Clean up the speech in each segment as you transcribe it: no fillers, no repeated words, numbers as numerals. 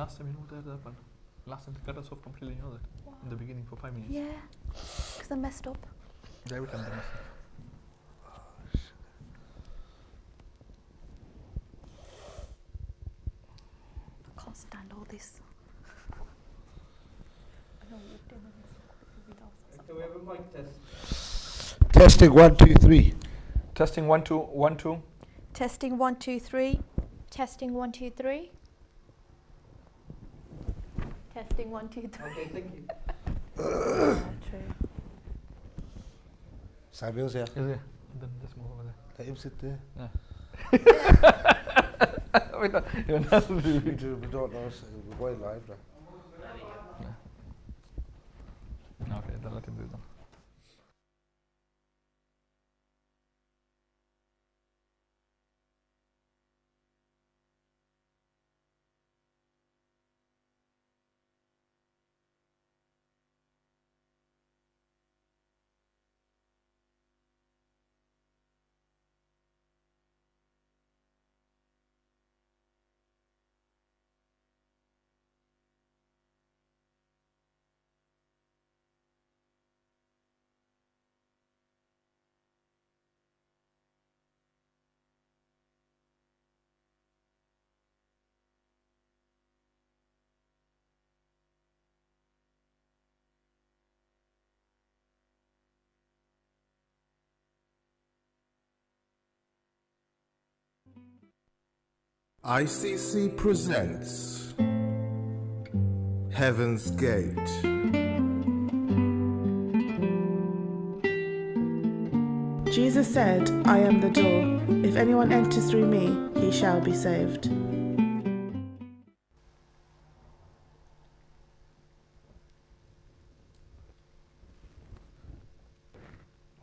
last time you know what happened? Last time they cut us off completely, you know that? In the beginning for 5 minutes. Yeah, because I messed up. Yeah, every time they mess up. I can't stand all this. Do we have a mic test? Testing 1, 2, 3. Testing 1 2 1 2. Testing 1 2 3. Testing 1 2 3. Testing 1 2 3. Okay, thank you. True. Samuel's here. Is it? Then let's move over there. Let him sit there. Yeah. Wait, you're not We don't know. We're going live now. Okay, then let him do that. ICC presents Heaven's Gate. Jesus said, I am the door. If anyone enters through me, he shall be saved.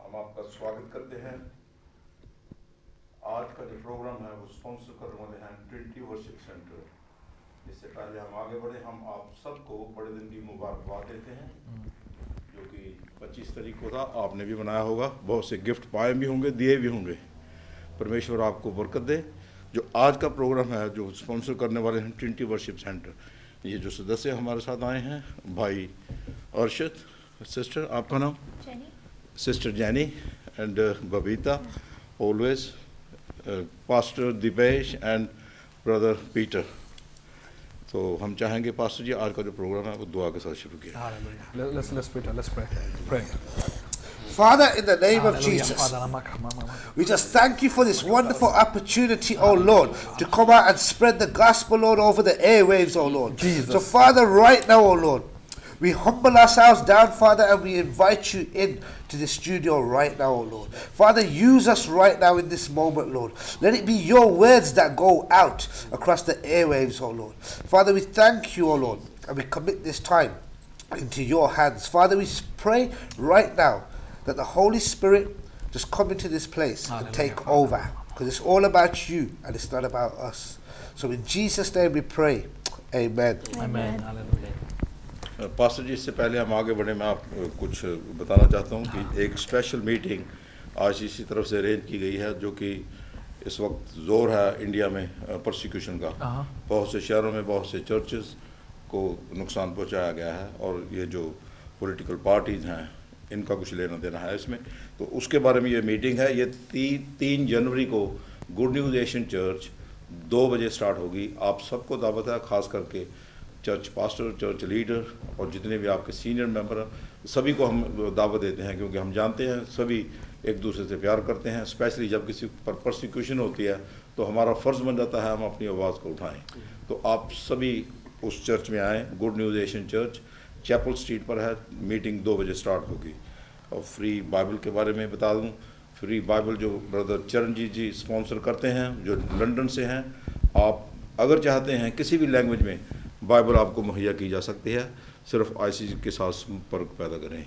हम आपका स्वागत करते हैं। आज का जो programme है वो स्पॉन्सर करने वाले हैं ट्रिनिटी वर्शिप सेंटर। इससे पहले हम आगे बढ़े, हम आप सबको बड़े दिन की मुबारकबाद देते हैं, जो कि 25 तारीख को था। आपने भी मनाया होगा, बहुत से गिफ्ट पाए भी होंगे, दिए भी होंगे। परमेश्वर आपको बरकत दे। जो आज का प्रोग्राम है जो स्पॉन्सर करने वाले हैं ट्रिनिटी वर्शिप सेंटर, ये जो सदस्य हमारे साथ आए हैं, भाई अर्शद, सिस्टर आपका नाम? Sister Jenny and Babita, always Pastor Dipesh and Brother Peter. तो हम चाहेंगे पास्टर जी आज का जो प्रोग्राम है वो दुआ के साथ शुरू किया। Hallelujah. Let's pray. Pray. Father, in the name of Hallelujah. Jesus, Father, we just thank you for this wonderful opportunity, oh Lord, to come out and spread the gospel, Lord, over the airwaves, oh Lord. Jesus. So, Father, right now, oh Lord, we humble ourselves down, Father, and we invite you in to the studio right now, oh Lord. Father, use us right now in this moment, Lord. Let it be your words that go out across the airwaves, oh Lord. Father, we thank you, oh Lord, and we commit this time into your hands. Father, we pray right now that the Holy Spirit just come into this place and take over, because it's all about you and it's not about us. So in Jesus' name we pray. Amen. Amen. Hallelujah. Pastor ji, इससे पहले हम आगे बढ़े, मैं आप कुछ बताना चाहता हूँ कि एक स्पेशल मीटिंग आज इसी तरफ से अरेंज की गई है, जो कि इस वक्त ज़ोर है इंडिया में परसिक्यूशन का। बहुत से शहरों में बहुत से चर्चेस को नुकसान पहुँचाया गया है, और ये जो पॉलिटिकल पार्टीज़ हैं इनका कुछ लेना देना है इसमें। तो उसके बारे में ये मीटिंग है। ये 3 जनवरी को गुड न्यूज़ एशियन चर्च 2 बजे स्टार्ट होगी। आप सबको दावत है, ख़ास करके चर्च पास्टर, चर्च लीडर और जितने भी आपके सीनियर मेंबर हैं, सभी को हम दावत देते हैं, क्योंकि हम जानते हैं सभी एक दूसरे से प्यार करते हैं। स्पेशली जब किसी पर परसिक्यूशन होती है तो हमारा फ़र्ज़ बन जाता है हम अपनी आवाज़ को उठाएं। तो आप सभी उस चर्च में आएँ। Good news Asian church chapel street पर है। मीटिंग 2 बजे स्टार्ट होगी। और फ्री बाइबल के बारे में बता दूँ, फ्री बाइबल जो ब्रदर चरणजीत जी स्पॉन्सर करते हैं, जो लंदन से हैं, आप अगर चाहते हैं किसी भी लैंग्वेज में बाइबल आपको मुहैया की जा सकती है। सिर्फ आईसीसी के साथ संपर्क पैदा करें।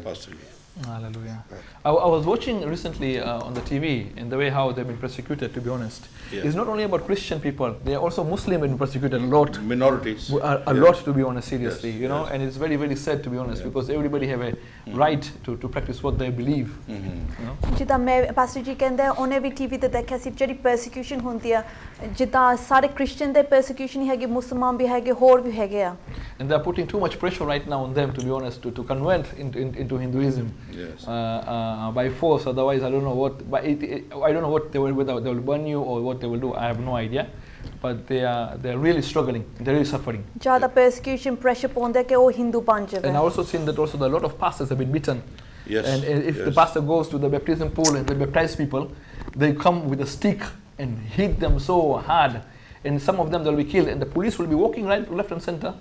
Pastor ji. Hallelujah. I was watching recently on the TV in the way how they've been persecuted, to be honest. Yeah. It's not only about Christian people, they are also Muslim been persecuted a lot. Minorities. A lot, to be honest, seriously, Yes, you know, yes. and it's very, very sad, to be honest, Yeah. because everybody have a right to practice what they believe. You know? ਜਿੱਦਾਂ ਮੈਂ pastor ਜੀ ਕਹਿੰਦੇ ਆ, ਉਹਨੇ ਵੀ TV ਤੇ ਦੇਖਿਆ ਸੀ ਜਿਹੜੀ persecution ਹੁੰਦੀ ਆ, ਜਿੱਦਾਂ ਸਾਰੇ ਕ੍ਰਿਸਚੀਅਨ ਦੇ ਪਰਸੀਕਿਊਸ਼ਨ ਹੈਗੇ, ਮੁਸਲਮਾਨ ਵੀ ਹੈਗੇ, ਹੋਰ ਵੀ ਹੈਗੇ ਆ. And they're putting too much pressure right now on them, to be honest, to convert into Hinduism Yes. by force. Otherwise, I don't know what. But I don't know what they will, whether they will burn you or what they will do. I have no idea. But they're really struggling. They're really suffering. ਜ਼ਿਆਦਾ persecution pressure ਪਾਉਂਦੇ ਕਿ ਉਹ ਹਿੰਦੂ ਬਣ ਜਾਵੇ. And I also seen that also a lot of pastors have been beaten. Yes. And if the yes. pastor goes to the baptism pool and they baptize people, they come with a stick and hit them so hard, and some of them they'll be killed. And the police will be walking right, left and center,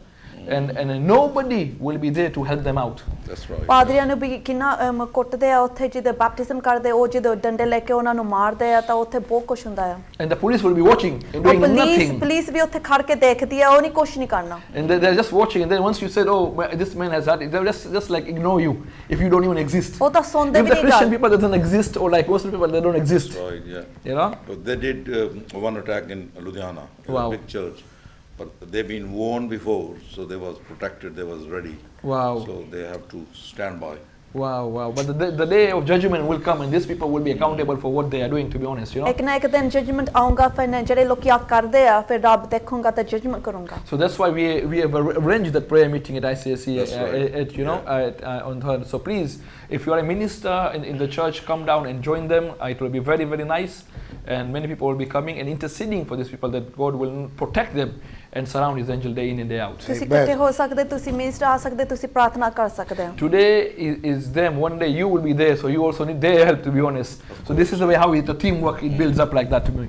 and nobody will be there to help them out. That's right. ਪਾਦਰੀਆਂ ਨੂੰ ਵੀ ਕਿੰਨਾ ਕੁੱਟਦੇ ਆ ਉੱਥੇ, ਜਦੋਂ ਬੈਪਟਿਜ਼ਮ ਕਰਦੇ ਉਹ ਜਦੋਂ ਡੰਡੇ ਲੈ ਕੇ ਉਹਨਾਂ ਨੂੰ ਮਾਰਦੇ ਆ, ਤਾਂ ਉੱਥੇ ਬਹੁਤ ਕੁਝ ਹੁੰਦਾ ਆ. And the police will be watching and doing nothing. Police ਵੀ ਉੱਥੇ ਖੜ ਕੇ ਦੇਖਦੀ ਆ, ਉਹ ਨਹੀਂ ਕੁਝ ਨਹੀਂ ਕਰਨਾ. And they're just watching, and then once you said, "Oh, this man has that," they'll just like ignore you if you don't even exist. ਉਹ ਤਾਂ ਸੁਣਦੇ If ਵੀ the ਨਹੀਂ Christian ਗੱਲ. people doesn't exist, or like Muslim people, they don't exist. That's right, yeah. You know? But they did one attack in Ludhiana, in Wow. a big church. But they've been warned before, so they was protected, they was ready. Wow. So they have to stand by. Wow. But the day of judgment will come, and these people will be accountable for what they are doing. To be honest, you know. ਇੱਕ ਨਾ ਇੱਕ ਦਿਨ judgement ਆਉਂਗਾ, ਫਿਰ ਜਿਹੜੇ ਲੋਕੀ ਆ ਕਰਦੇ ਆ, ਫਿਰ ਰੱਬ ਦੇਖੂਗਾ ਤਾਂ ਜਜਮੈਂਟ ਕਰੂੰਗਾ. So that's why we have arranged that prayer meeting at ICSC That's right. at you know on third. So please, if you are a minister in the church, come down and join them. It will be very, very nice, and many people will be coming and interceding for these people, that God will protect them and surround His angel day in and day out. ਤੁਸੀਂ ਇਕੱਠੇ ਹੋ ਸਕਦੇ, ਤੁਸੀਂ minister ਆ ਸਕਦੇ, ਤੁਸੀਂ ਪ੍ਰਾਰਥਨਾ ਕਰ ਸਕਦੇ ਹੋ. Today is them. One day you will be there, so you also need their help, to be honest. So this is the way how the teamwork it builds up like that to me.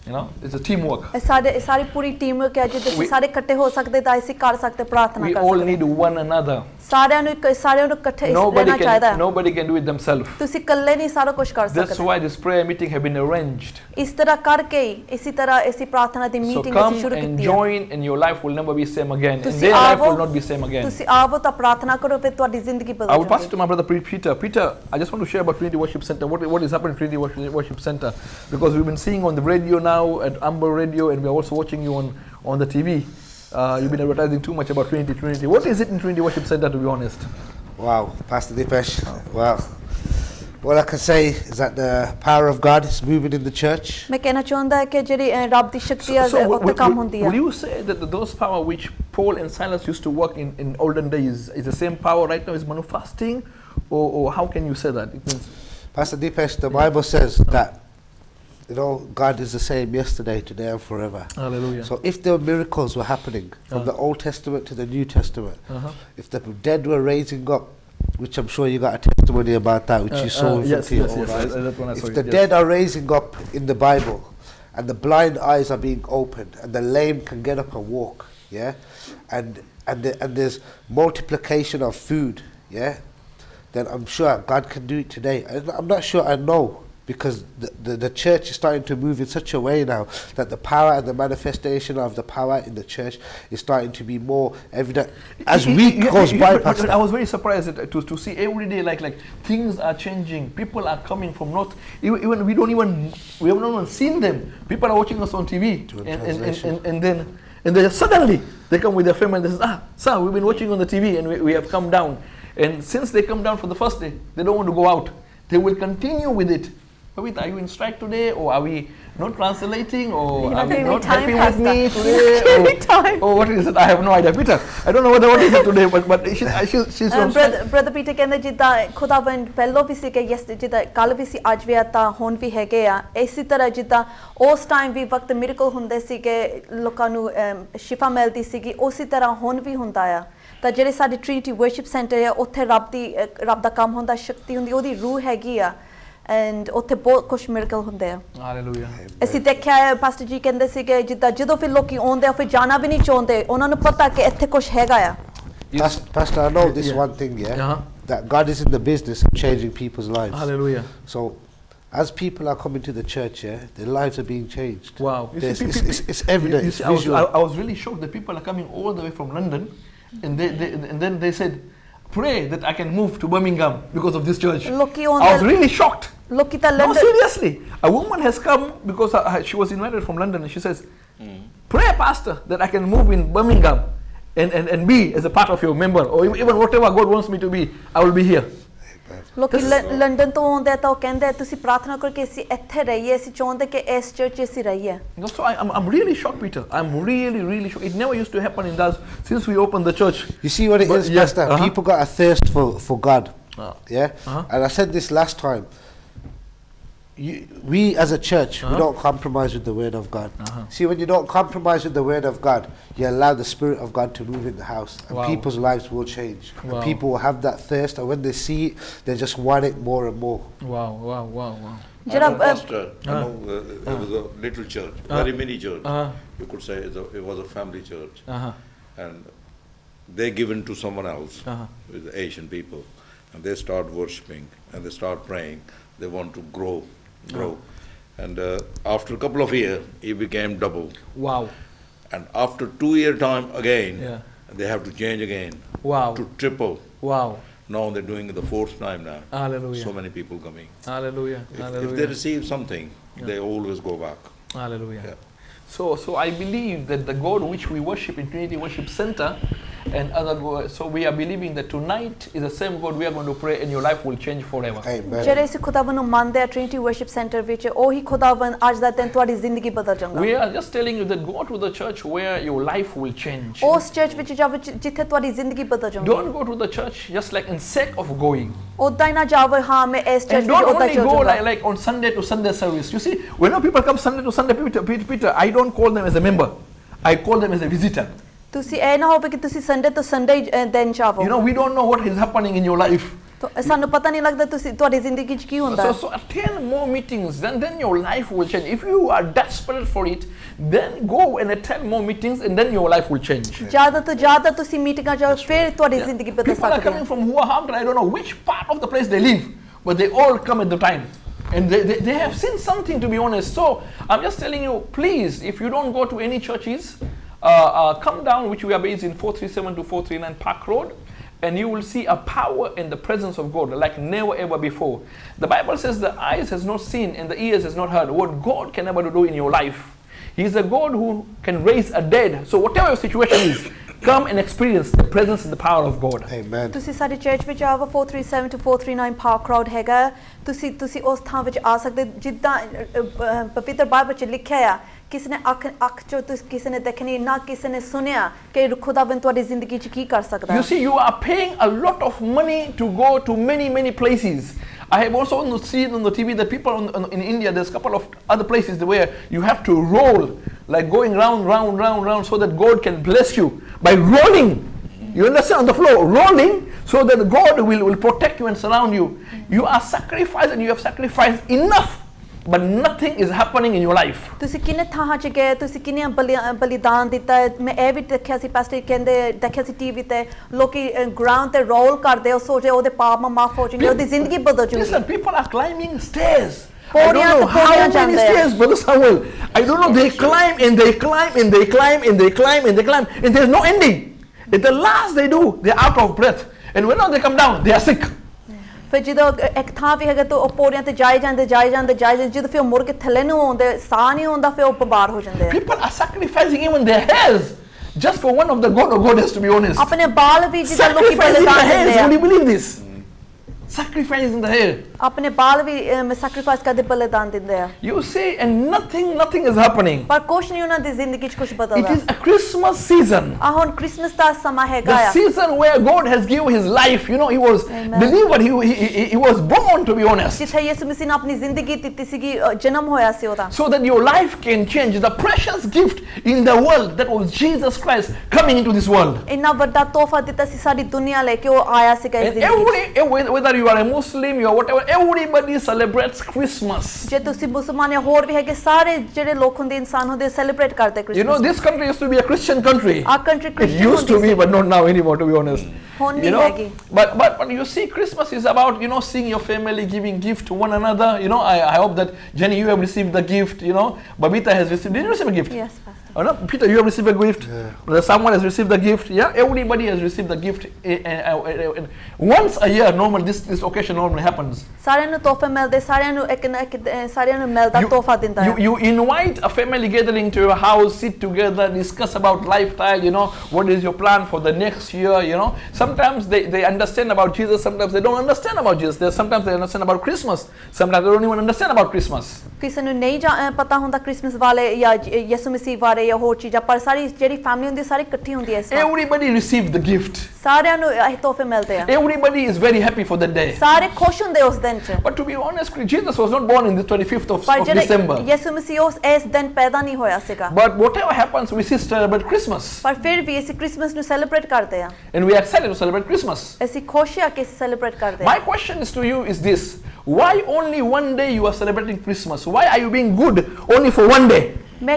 You know, it's a teamwork. ਇਹ ਸਾਰੀ ਪੂਰੀ team ਹੈ, ਜੇ ਤੁਸੀਂ ਸਾਰੇ ਇਕੱਠੇ ਹੋ ਸਕਦੇ ਤਾਂ ਅਸੀਂ ਕਰ ਸਕਦੇ, ਪ੍ਰਾਰਥਨਾ We ਕਰ all ਸਕਦੇ. need one another. ਸਾਰਿਆਂ ਨੂੰ ਇਕੱਠੇ ਰਹਿਣਾ ਚਾਹੀਦਾ ਹੈ. Nobody can do it themselves. ਤੁਸੀਂ ਇਕੱਲੇ ਨਹੀਂ ਸਾਰਾ ਕੁਝ ਕਰ That's ਸਕਦੇ. why this prayer meeting have been arranged. ਇਸ ਤਰ੍ਹਾਂ ਕਰਕੇ ਹੀ, ਇਸੇ ਤਰ੍ਹਾਂ ਇਸੇ ਪ੍ਰਾਰਥਨਾ ਦੀ So ਮੀਟਿੰਗ come ਅਸੀਂ ਸ਼ੁਰੂ and ਕੀਤੀ ਹੈ. join, and your life will never be same again, and ਤੁਸੀਂ their life ਆਵੋ, will not be same again. ਤੁਸੀਂ ਆਵੋ ਤਾਂ ਪ੍ਰਾਰਥਨਾ ਕਰੋ, ਫਿਰ ਤੁਹਾਡੀ ਜ਼ਿੰਦਗੀ I ਬਦਲ will pass it ਜਾਏਗੀ. to my brother Peter. Peter, I just want to share about Trinity Worship Center. What is happening at Trinity Worship Center? Because we've been seeing on the radio now, at Amber Radio, and we're also watching you on the TV. You've been advertising too much about Trinity. What is it in Trinity Worship Center, to be honest? Wow, Pastor Dipesh. Wow. All I can say is that the power of God is moving in the church. ਮੈਂ ਕਹਿਣਾ ਚਾਹੁੰਦਾ ਹਾਂ ਕਿ ਜਿਹੜੀ ਰੱਬ ਦੀ ਸ਼ਕਤੀ ਹੈ ਉੱਤੇ ਕੰਮ ਹੁੰਦੀ will ਹੈ. you say that those power which Paul and Silas used to work in olden days is the same power right now is manifesting, or how can you say that? It means Pastor Dipesh, the Bible says that, you know, God is the same yesterday, today, and forever. hallelujah. So if there were miracles were happening from the Old Testament to the New Testament, if the dead were raising up, which I'm sure you got a testimony about that, which you saw in front of your own eyes. that one I saw If it, the yes. dead are raising up in the Bible, and the blind eyes are being opened, and the lame can get up and walk, yeah, and there's multiplication of food, yeah, then I'm sure God can do it today. I'm not sure I know, because the church is starting to move in such a way now that the power and the manifestation of the power in the church is starting to be more evident as week goes by. But I was very surprised to see every day like things are changing. People are coming from north. Even we have not even seen them. People are watching us on TV, and then suddenly they come with their family and they say, sir, we've been watching on the TV and we have come down. And since they come down for the first day, they don't want to go out. They will continue with it. Are you in strike today, or are we not translating, or are we not happy with me today, or what is it? I have no idea. Peter, I don't know what is it today, but she's on strike. Brother Peter ਕਹਿੰਦੇ ਜਿੱਦਾਂ ਖੁਦਾਵੰਦ ਪਹਿਲੋਂ ਵੀ ਸੀ ਕਿ yes ਜਿੱਦਾਂ ਕੱਲ ਵੀ ਸੀ, ਅੱਜ ਵੀ ਆ, ਤਾਂ ਹੁਣ ਵੀ ਹੈਗੇ ਆ. ਇਸੇ ਤਰ੍ਹਾਂ ਜਿੱਦਾਂ ਉਸ ਟਾਈਮ ਵੀ ਵਕਤ ਮਿਰਕਲ ਹੁੰਦੇ ਸੀ ਕਿ ਲੋਕਾਂ ਨੂੰ ਸ਼ਿਫਾ ਮਿਲਦੀ ਸੀਗੀ, ਉਸੇ ਤਰ੍ਹਾਂ ਹੁਣ ਵੀ ਹੁੰਦਾ ਆ. ਤਾਂ ਜਿਹੜੇ ਸਾਡੇ ਟ੍ਰਿਨਿਟੀ ਵਰਸ਼ਿਪ ਸੈਂਟਰ ਆ, ਉੱਥੇ ਰੱਬ ਦਾ ਕੰਮ ਹੁੰਦਾ, ਸ਼ਕਤੀ ਹੁੰਦੀ, ਉਹਦੀ ਰੂਹ ਹੈਗੀ ਆ, ਐਂਡ ਉੱਥੇ ਬਹੁਤ ਕੁਝ ਮਿਰਕਲ ਹੁੰਦੇ ਆ. Hallelujah. ਅਸੀਂ ਦੇਖਿਆ ਹੈ, ਪਾਸਟਰ ਜੀ ਕਹਿੰਦੇ ਸੀ ਕਿ ਜਿੱਦਾਂ ਜਦੋਂ ਫਿਰ ਲੋਕੀ ਆਉਂਦੇ ਆ, ਫਿਰ ਜਾਣਾ ਵੀ ਨਹੀਂ ਚਾਹੁੰਦੇ, ਉਹਨਾਂ ਨੂੰ ਪਤਾ ਕਿ ਇੱਥੇ ਕੁਝ ਹੈਗਾ ਆ. Pastor, I know this one thing, that God is in the business of changing people's lives. Hallelujah. So, as people are coming to the church, their lives are being changed. Wow. It's evident. You It's see, visual. I was really shocked that people are coming all the way from London, and then they said, pray that I can move to Birmingham because of this church. ਲੋਕੀ on I was the- really shocked. ਲੋਕੀ ਤਾਂ No, London seriously. A woman has come because she was invited from London and she says, pray, Pastor, that I can move in Birmingham and be as a part of your member or even whatever God wants me to be, I will be here. ਲੋਕੀ London ਤੋਂ ਆਉਂਦੇ ਆ ਤਾਂ ਉਹ ਕਹਿੰਦੇ ਆ ਤੁਸੀਂ ਪ੍ਰਾਰਥਨਾ ਕਰੋ ਕਿ ਅਸੀਂ ਇੱਥੇ ਰਹੀਏ ਅਸੀਂ ਚਾਹੁੰਦੇ ਕਿ ਇਸ ਚਰਚ 'ਚ ਅਸੀਂ ਰਹੀਏ You know, so I'm really shocked, Peter. I'm really shocked. It never used to happen in us since we opened the church. You see what it But is, yeah, Pastor? People got a thirst for God. Yeah? Uh-huh. And I said this last time. We as a church, we don't compromise with the word of God. See, when you don't compromise with the word of God, you allow the Spirit of God to move in the house. And Wow. people's lives will change. Wow. And people will have that thirst. And when they see it, they just want it more and more. Wow. ਜਿਹੜਾ I know, Pastor, I know it was a little church, very mini church. You could say it was a family church. And they given to someone else, with the Asian people. And they start worshipping and they start praying. They want to grow. And after a couple of years, it became double. Wow. And after 2 year time again, Yeah. they have to change again Wow. to triple. Wow. Now they're doing it the fourth time now. Hallelujah. So many people coming. Hallelujah. If they receive something, they always go back. Hallelujah. Yeah. So I believe that the God which we worship in Trinity Worship Center and other God, so we are believing that tonight is the same God we are going to pray and your life will change forever. Amen. ਜਿਹੜੇ ਅਸੀਂ ਖੁਦਾਵੰ ਨੂੰ ਮੰਨਦੇ ਆ Trinity worship centre ਵਿੱਚ ਉਹੀ ਖੁਦਾਵੰ ਅੱਜ ਦਾ ਦਿਨ ਤੁਹਾਡੀ ਜ਼ਿੰਦਗੀ ਬਦਲ ਜਾਊਗਾ We are just telling you that go to the church where your life will change. ਉਸ ਚਰਚ ਵਿੱਚ ਜਾਓ ਜਿੱਥੇ ਤੁਹਾਡੀ ਜ਼ਿੰਦਗੀ ਬਦਲ ਜਾਊਗੀ Don't go to the church just like in sake of going. ਉਦਾਂ ਹੀ ਨਾ ਜਾਓ ਹਾਂ ਮੈਂ ਇਸ ਚਰਚ And ਵਿੱਚ don't ਉਦਾਂ only ਚੱਲ go ਜਾਊਂਗਾ like on Sunday to Sunday service. You see, when people come Sunday to Sunday, Peter, I don't call them as a member. I call them as a visitor. ਤੁਸੀਂ ਇਹ ਨਾ ਹੋਵੇ ਕਿ ਤੁਸੀਂ Sunday ਤੋਂ Sunday ਦਿਨ ਜਾਵੋ You know, we don't know what is happening in your life. ਸਾਨੂੰ ਪਤਾ ਨਹੀਂ ਲੱਗਦਾ ਤੁਸੀਂ ਤੁਹਾਡੀ ਜ਼ਿੰਦਗੀ 'ਚ ਕੀ ਹੁੰਦਾ ਹੈ So attend more meetings, then your life will change. If you are desperate for it, then go and attend more meetings and then your life will change. ਜ਼ਿਆਦਾ ਤੋਂ ਜ਼ਿਆਦਾ ਤੁਸੀਂ ਮੀਟਿੰਗਾਂ ਜਾਓ ਫਿਰ ਤੁਹਾਡੀ ਜ਼ਿੰਦਗੀ ਬਦਲ People are ਸਕਦੀ coming ਹੈ from Wolverhampton, I don't know which part of the place they live, but they all come at the time. And they have seen something, to be honest. So I'm just telling you, please, if you don't go to any churches, come down, which we are based in 437 to 439 Park Road, and you will see a power and the presence of God like never ever before. The Bible says the eyes has not seen and the ears has not heard what God can ever do in your life. He is a God who can raise a dead. So whatever your situation is, come and experience the presence and the power of God. Amen. ਤੁਸੀਂ ਸਾਡੀ church ਵਿੱਚ ਆਵੋ 437 to 439 park road ਹੈਗਾ ਤੁਸੀਂ ਉਸ ਥਾਂ ਵਿੱਚ ਆ ਸਕਦੇ ਜਿੱਦਾਂ ਪਵਿੱਤਰ ਬਾਈਬਲ 'ਚ ਲਿਖਿਆ ਆ ਕਿਸੇ ਨੇ ਅੱਖ ਚੋਂ ਕਿਸੇ ਨੇ ਦੇਖਣੀ ਨਾ ਕਿਸੇ ਨੇ ਸੁਣਿਆ ਕਿ ਖੁਦਾਵੰ ਤੁਹਾਡੀ ਜ਼ਿੰਦਗੀ 'ਚ ਕੀ ਕਰ ਸਕਦਾ You see, you are paying a lot of money to go to many places. I have also seen on the TV that people in India, there's a couple of other places where you have to roll, like going round, so that God can bless you by rolling. You understand? On the floor, rolling, so that God will protect you and surround you. You are sacrificed and you have sacrificed enough, but nothing is happening in your life. ਤੁਸੀਂ ਕਿੰਨੇ ਥਾਂ 'ਚ ਗਏ ਤੁਸੀਂ ਕਿੰਨੇ ਬਲੀਦਾਨ ਦਿੱਤਾ ਹੈ ਮੈਂ ਇਹ ਵੀ ਦੇਖਿਆ ਸੀ ਪਾਸਟਰ ਕਹਿੰਦੇ ਦੇਖਿਆ ਸੀ ਟੀਵੀ ਤੇ ਲੋਕੀ ਗਰਾਊਂਡ ਤੇ ਰੋਲ ਕਰਦੇ ਉਹ ਸੋਚੇ ਉਹਦੇ ਪਾਪ ਮਾਫ ਹੋ ਜਾਣਗੇ ਉਹਦੀ ਜ਼ਿੰਦਗੀ ਬਦਲ ਜੂਗੀ Listen, people are climbing stairs. I Podium don't know to how podium many ਜਾਂਦੇ ਆ। stairs, Brother Samuel. I don't know. They climb and they climb and they climb and they climb and they climb, and there's no ending. At the last they do, they're out of breath, and when they come down, they are sick. ਫਿਰ ਜਦੋਂ ਇੱਕ ਥਾਂ ਵੀ ਹੈਗਾ ਤਾਂ ਉਹ ਪੌੜੀਆਂ ਤੇ ਜਾਏ ਜਾਂਦੇ ਜਦੋਂ ਫਿਰ ਉਹ ਮੁੜ ਕੇ ਥੱਲੇ ਨੂੰ ਆਉਂਦੇ ਸਾਹ ਨਹੀਂ ਆਉਂਦਾ ਫਿਰ ਉਹ ਬਿਮਾਰ ਹੋ ਜਾਂਦੇ ਆ People are sacrificing even their hairs just for one of the goddess, to be honest. ਆਪਣੇ ਬਾਲ ਵੀ ਜਿੱਦਾਂ ਲੋਕੀ Sacrificing the ਬਲੀਦਾਨ hairs. ਦਿੰਦੇ ਆ Will you believe this? Sacrificing the hair. ਆਪਣੇ ਬਾਲ ਵੀ ਸੈਕਰੀਫਾਈਸ ਕਰਦੇ ਬਲੀਦਾਨ ਦਿੰਦੇ ਆ You see, and nothing is happening. ਪਰ ਕੁਛ ਨਹੀਂ ਉਹਨਾਂ ਦੀ ਜ਼ਿੰਦਗੀ 'ਚ ਕੁਛ It ਬਦਲਦਾ is a Christmas season. ਆ ਹੁਣ ਕ੍ਰਿਸਮਸ ਦਾ ਸਮਾਂ ਹੈਗਾ The ਆ season where God has given his life. You know, he was Amen. delivered. He was born, to be honest. ਜਿੱਥੇ ਯਿਸੂ ਮਸੀਹ ਨੇ ਆਪਣੀ ਜ਼ਿੰਦਗੀ ਦਿੱਤੀ ਸੀਗੀ ਜਨਮ ਹੋਇਆ ਸੀ ਉਹਦਾ So that your life can change. The precious gift in the world that was Jesus Christ coming into this world. ਇੰਨਾ ਵੱਡਾ ਤੋਹਫਾ ਦਿੱਤਾ ਸੀ ਸਾਡੀ ਦੁਨੀਆ ਲੈ ਕੇ ਉਹ ਆਇਆ ਸੀਗਾ ਇਸ And ਜ਼ਿੰਦਗੀ whether you are a Muslim, you are whatever, everybody celebrates Christmas. ਜੇ ਤੁਸੀਂ ਮੁਸਲਮਾਨ ਜਾਂ ਹੋਰ ਵੀ ਹੈਗੇ ਸਾਰੇ ਜਿਹੜੇ ਲੋਕ ਹੁੰਦੇ ਇਨਸਾਨ ਹੁੰਦੇ ਸੈਲੀਬ੍ਰੇਟ ਕਰਦੇ You know, Christmas this country used to be a Christian country. ਆ country It Christian used to be, but not now anymore, to be honest. ਹੁਣ You ਨਹੀਂ know, ਹੈਗੀ but you see, Christmas is about, you know, seeing your family, giving gift to one another. You know, I hope that Jenny, you have received the gift. You know, Babita has received. Did you receive a gift? Yes, Pastor. No, Peter, you have received a gift. Someone has received a gift. Yeah, everybody has received a gift. Once a year, normal this occasion normally happens. ਸਾਰਿਆਂ ਨੂੰ ਤੋਹਫੇ ਮਿਲਦੇ, ਸਾਰਿਆਂ ਨੂੰ ਇੱਕ ਨਾ ਇੱਕ ਸਾਰਿਆਂ ਨੂੰ ਮਿਲਦਾ ਤੋਹਫਾ ਦਿੰਦਾ ਹੈ। You invite a family gathering to your house, sit together, discuss about lifestyle. You know, what is your plan for the next year? You know, sometimes they understand about Jesus, sometimes they don't understand about Jesus. Sometimes they understand about Christmas. Sometimes they don't even understand about Christmas. ਕਿਸੇ ਨੂੰ ਨਹੀਂ ਪਤਾ ਹੁੰਦਾ Christmas ਵਾਲੇ ਜਾਂ ਯਿਸੂ ਮਸੀਹ ਬਾਰੇ ਜਾਂ ਹੋਰ ਚੀਜ਼ਾਂ, ਪਰ ਸਾਰੀ ਜਿਹੜੀ ਫੈਮਿਲੀ ਹੁੰਦੀ ਸਾਰੀ ਇਕੱਠੀ ਹੁੰਦੀ ਹੈ ਇਸ ਵਕਤ। Everybody received the gift. ਸਾਰਿਆਂ ਨੂੰ ਇਹ ਤੋਹਫੇ ਮਿਲਦੇ ਆ। Everybody is very happy for that day. ਸਾਰੇ ਖੁਸ਼ ਹੁੰਦੇ ਉਸ ਦਿਨ 'ਚ। But to be honest, Jesus was not born in the 25th of December. ਯਿਸੂ ਮਸੀਹ ਉਸ ਇਸ ਦਿਨ ਪੈਦਾ ਨਹੀਂ ਹੋਇਆ ਸੀਗਾ। But whatever happens, we still celebrate Christmas. ਪਰ ਫਿਰ ਵੀ ਅਸੀਂ ਕ੍ਰਿਸਮਸ ਨੂੰ ਸੈਲੀਬ੍ਰੇਟ ਕਰਦੇ ਆ। And we are excited to celebrate Christmas. ਅਸੀਂ ਖੁਸ਼ ਆ ਕਿ ਸੈਲੀਬ੍ਰੇਟ ਕਰਦੇ ਆ। My question is to you is this: why only one day you are celebrating Christmas? Why are you being good only for one day?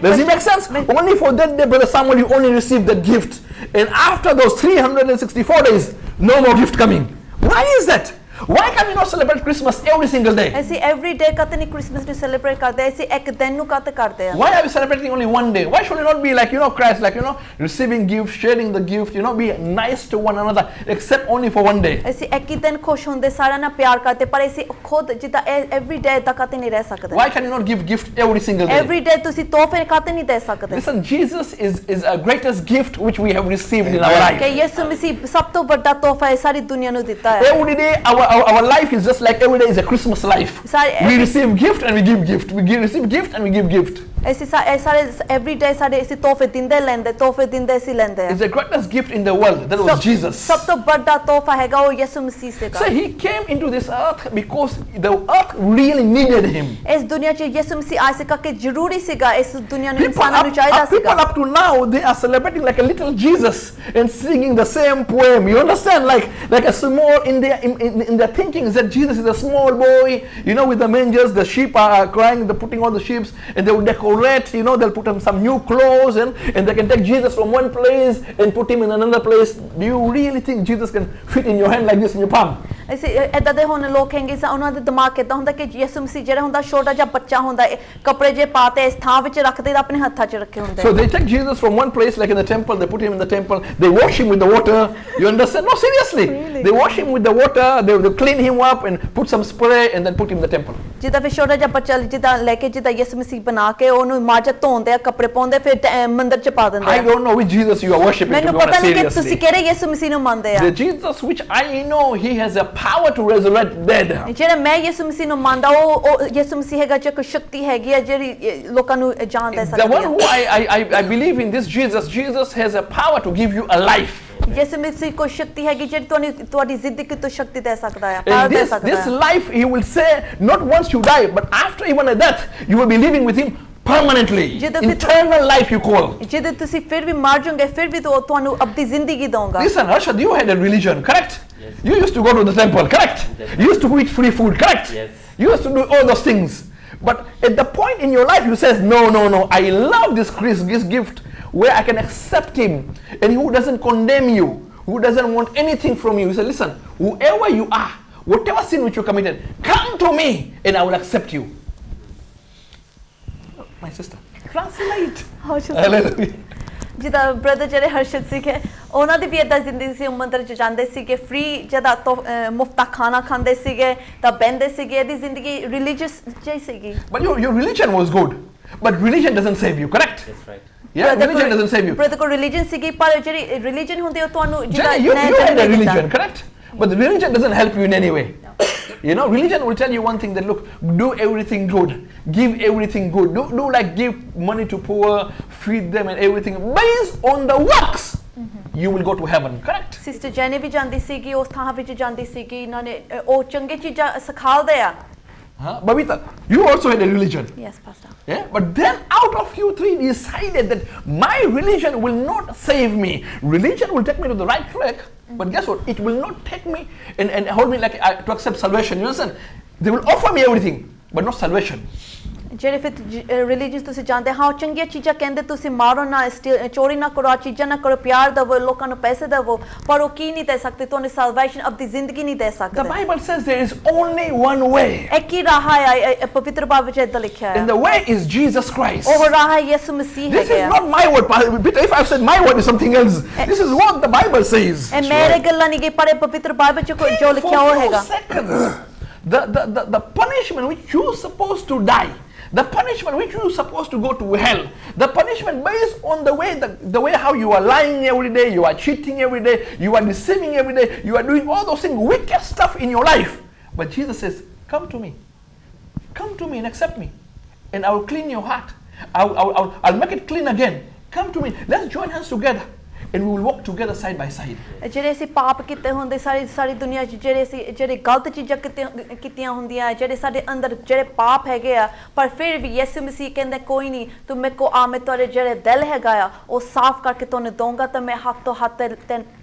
Does it make sense? Only for that day, Brother Samuel, you only receive that gift. And after those 364 days, no more gift coming. Why is that? Why can we not celebrate Christmas every single day? ਅਸੀਂ every day ਕਦੇ ਨਹੀਂ Christmas ਨੂੰ celebrate ਕਰਦੇ, ਅਸੀਂ ਇੱਕ ਦਿਨ ਨੂੰ ਕਦੇ ਕਰਦੇ ਆ। Why are we celebrating only one day? Why should it not be like, Christ, like, receiving gift, sharing the gift, be nice to one another, except only for one day? ਅਸੀਂ ਇੱਕ ਹੀ ਦਿਨ ਖੁਸ਼ ਹੁੰਦੇ, ਸਾਰਿਆਂ ਨਾਲ ਪਿਆਰ ਕਰਦੇ, ਪਰ ਅਸੀਂ ਖੁਦ ਜਿੱਦਾਂ every day ਤੱਕ ਕਦੇ ਨਹੀਂ ਰਹਿ ਸਕਦੇ। Why can you not give gift every single day? Every day ਤੁਸੀਂ ਤੋਹਫੇ ਕਦੇ ਨਹੀਂ ਦੇ ਸਕਦੇ। Listen, Jesus is a greatest gift which we have received in our life. ਕਿ ਯਿਸੂ ਮਸੀਹ ਸਭ ਤੋਂ ਵੱਡਾ ਤੋਹਫਾ ਹੈ ਸਾਰੀ ਦੁਨੀਆ ਨੂੰ ਦਿੱਤਾ ਹੈ। Every day our life is just like every day is a Christmas life. We receive gift and we give gift. We receive gift and we give gift. ਅਸੀਂ ਸਾਰੇ every day ਸਾਡੇ ਅਸੀਂ ਤੋਹਫੇ ਦਿੰਦੇ ਲੈਂਦੇ, ਤੋਹਫੇ ਦਿੰਦੇ ਅਸੀਂ ਲੈਂਦੇ ਆ। It's the greatest gift in the world. That was Jesus. ਸਭ ਤੋਂ ਵੱਡਾ ਤੋਹਫਾ ਹੈਗਾ ਉਹ ਯਿਸੂ ਮਸੀਹ ਸੀਗਾ। So he came into this earth because the earth really needed him. ਇਸ ਦੁਨੀਆ 'ਚ ਯਿਸੂ ਮਸੀਹ ਆਇਆ ਸੀਗਾ ਕਿ ਜ਼ਰੂਰੀ ਸੀਗਾ, ਇਸ ਦੁਨੀਆ ਨੂੰ ਇਨਸਾਨਾਂ ਨੂੰ ਚਾਹੀਦਾ ਸੀਗਾ। People up to now they are celebrating like a little Jesus and singing the same poem. You understand? Like a small in their thinking is that Jesus is a small boy, with the mangers, the sheep are crying, they're putting all the sheep and they will decorate, they'll put him some new clothes and they can take Jesus from one place and put him in another place. Do you really think Jesus can fit in your hand like this in your palm? ਅਸੀਂ ਇਦਾਂ ਦੇ ਹੁਣ ਲੋਕ ਹੈਗੇ ਉਹਨਾਂ ਦੇ ਦਿਮਾਗ ਇਦਾਂ ਹੁੰਦਾ ਕਿ ਯਿਸੂ ਮਸੀਹ ਜਿਹੜਾ ਹੁੰਦਾ ਛੋਟਾ ਜਿਹਾ ਬੱਚਾ ਹੁੰਦਾ, ਕੱਪੜੇ ਜੇ ਪਾਤੇ ਇਸ ਥਾਂ ਵਿੱਚ ਰੱਖਦੇ, ਆਪਣੇ ਹੱਥਾਂ 'ਚ ਰੱਖੇ ਹੁੰਦੇ। So they take Jesus from one place like in the temple, they put him in the temple, they wash him with the water. You understand? No, seriously. Really? They wash him with the water, they clean him up and put some spray and then put him in the temple. ਜਿੱਦਾਂ ਫਿਰ ਛੋਟਾ ਜਿਹਾ ਬੱਚਾ ਜਿੱਦਾਂ ਲੈ ਕੇ ਜਿੱਦਾਂ ਯਿਸੂ ਮਸੀਹ ਬਣਾ ਕੇ ਉਹਨੂੰ ਮਾਜਤ ਧੋਂਦੇ ਆ, ਕੱਪੜੇ ਪਾਉਂਦੇ, ਫਿਰ ਮੰਦਿਰ 'ਚ ਪਾ ਦਿੰਦੇ ਆ। I don't know which Jesus you are worshiping. ਮੈਨੂੰ ਪਤਾ ਨਹੀਂ ਕਿ ਤੁਸੀਂ ਕਿਹੜੇ ਯਿਸੂ ਮਸੀਹ ਨੂੰ ਮੰਨਦੇ ਆ। The Jesus which I know, he has a power to resurrect dead. ਜਿਹੜਾ ਮੈਂ ਯਿਸੂ ਮਸੀਹ ਨੂੰ ਮੰਨਦਾ ਉਹ ਯਿਸੂ ਮਸੀਹ ਹੈਗਾ ਜੋ ਕੋਈ ਸ਼ਕਤੀ ਹੈਗੀ ਆ ਜਿਹੜੀ ਲੋਕਾਂ ਨੂੰ ਜਾਨ ਦੇ ਸਕਦੀ ਹੈ। The one who I believe in, this Jesus has a power to give you a life. ਯਿਸੂ ਮਸੀਹ ਕੋਈ ਸ਼ਕਤੀ ਹੈਗੀ ਜਿਹੜੀ ਤੁਹਾਡੀ ਜ਼ਿੰਦਗੀ ਤੋਂ ਸ਼ਕਤੀ ਦੇ ਸਕਦਾ ਹੈ, ਪਿਆਰ ਦੇ ਸਕਦਾ ਹੈ। This life he will say not once you die but after even at death you will be living with him permanently. Eternal life you call. ਜਦੋਂ ਤੁਸੀਂ ਫਿਰ ਵੀ ਮਰ ਜਾਓਗੇ ਫਿਰ ਵੀ ਤੁਹਾਨੂੰ ਅਬਦੀ ਜ਼ਿੰਦਗੀ ਦਊਂਗਾ। Listen, Arshad, you had a religion, correct? Yes. You used to go to the temple, correct? Yes. You used to eat free food, correct? Yes. You used to do all those things. But at the point in your life you says, no, I love this gift where I can accept him and who doesn't condemn you, who doesn't want anything from you. He said, listen, whoever you are, whatever sin which you committed, come to me and I will accept you. My sister, translate. Hallelujah. ਜਿੱਦਾਂ brother ਜਿਹੜੇ ਹਰਸ਼ਦ ਸੀਗੇ ਉਹਨਾਂ ਦੀ ਵੀ ਏਦਾਂ ਜ਼ਿੰਦਗੀ ਸੀ, ਮੰਦਰ 'ਚ ਜਾਂਦੇ ਸੀਗੇ, ਫ੍ਰੀ ਜਦੋਂ ਮੁਫਤ ਖਾਣਾ ਖਾਂਦੇ ਸੀਗੇ ਤਾਂ ਬਹਿੰਦੇ ਸੀਗੇ, ਇਹਦੀ ਜ਼ਿੰਦਗੀ ਰਿਲੀਜੀਅਸ ਜਿਹੀ ਸੀਗੀ। But your religion was good, but religion doesn't save you, correct? That's right. Yeah, religion doesn't save you. Brother ਕੋਲ ਰਿਲੀਜੀਅਨ ਸੀਗੀ ਪਰ ਜਿਹੜੀ ਰਿਲੀਜੀਅਨ ਹੁੰਦੀ ਉਹ ਤੁਹਾਨੂੰ Jenny, you had a religion, correct? But the religion doesn't help you in any way. Religion will tell you one thing, that look, do everything good, give everything good, do like give money to poor, feed them and everything based on the works. You will go to heaven, correct? Sister Jenny ਵੀ ਜਾਂਦੀ ਸੀਗੀ, ਉਸ ਥਾਂ ਵਿੱਚ ਜਾਂਦੀ ਸੀਗੀ, ਇਹਨਾਂ ਨੇ ਉਹ ਚੰਗੇ ਚੀਜ਼ਾਂ ਸਿਖਾਉਂਦੇ ਆ। Babita, you also had a religion. Yes, Pastor. Yeah, but then out of you three decided that my religion will not save me. Religion will take me to the right track, but guess what? It will not take me and hold me like to accept salvation. You understand? They will offer me everything, but not salvation. ਜਿਹੜੇ ਫਿਰ religious ਤੁਸੀਂ ਜਾਣਦੇ ਹਾਂ ਉਹ ਚੰਗੀਆਂ ਚੀਜ਼ਾਂ ਕਹਿੰਦੇ ਤੁਸੀਂ ਮਾਰੋ ਨਾ ਚੋਰੀ ਨਾ ਕਰੋ ਚੀਜ਼ਾਂ ਨਾ ਕਰੋ ਪਿਆਰ ਦੇਵੋ ਲੋਕਾਂ ਨੂੰ ਪੈਸੇ ਦੇਵੋ ਪਰ ਉਹ ਕੀ ਨਹੀਂ ਦੇ ਸਕਦੇ ਤੁਹਾਨੂੰ ਸੈਲਵੇਸ਼ਨ ਆਪਣੀ ਜ਼ਿੰਦਗੀ ਨਹੀਂ ਦੇ The ਸਕਦੇ Bible says there is only one way. ਇੱਕ ਹੀ ਰਾਹ ਹੈ ਪਵਿੱਤਰ ਬਾਈਬਲ ਵਿੱਚ ਏਦਾਂ ਲਿਖਿਆ And ਹੈ the way is Jesus Christ. ਉਹ ਰਾਹ ਹੈ ਯਿਸੂ ਮਸੀਹ This is ਹੈ not my word. Peter, if I've said my word is something else. This is what the Bible says. ਇਹ ਮੇਰੇ ਗੱਲਾਂ ਨਹੀਂ ਕਿ ਪਰ ਇਹ ਪਵਿੱਤਰ ਬਾਈਬਲ ਚ ਜੋ ਲਿਖਿਆ ਉਹ For ਹੈਗਾ few seconds, the punishment which you're supposed to die, the punishment which you're supposed to go to hell, the punishment based on the way how you are lying every day, you are cheating every day, you are deceiving every day, you are doing all those things, wicked stuff in your life. But Jesus says, come to me and accept me, and I will clean your heart. I'll make it clean again. Come to me. Let's join hands together. And we will walk together side by side. ਜਿਹੜੇ ਅਸੀਂ ਪਾਪ ਕੀਤੇ ਹੁੰਦੇ ਸਾਰੀ ਦੁਨੀਆ 'ਚ ਜਿਹੜੇ ਗਲਤ ਚੀਜ਼ਾਂ ਕੀਤੀਆਂ ਹੁੰਦੀਆਂ ਜਿਹੜੇ ਸਾਡੇ ਅੰਦਰ ਜਿਹੜੇ ਪਾਪ ਹੈਗੇ ਆ ਪਰ ਫਿਰ ਵੀ ਯਿਸੂ ਮਸੀਹ ਕਹਿੰਦੇ ਕੋਈ ਨਹੀਂ ਤੂੰ ਮੇਰੇ ਕੋ ਆ ਮੈਂ ਤੁਹਾਡੇ ਜਿਹੜੇ ਦਿਲ ਹੈਗਾ ਆ ਉਹ ਸਾਫ਼ ਕਰਕੇ ਤੁਹਾਨੂੰ ਦਊਂਗਾ ਤਾਂ ਮੈਂ ਹੱਥ ਤੋਂ ਹੱਥ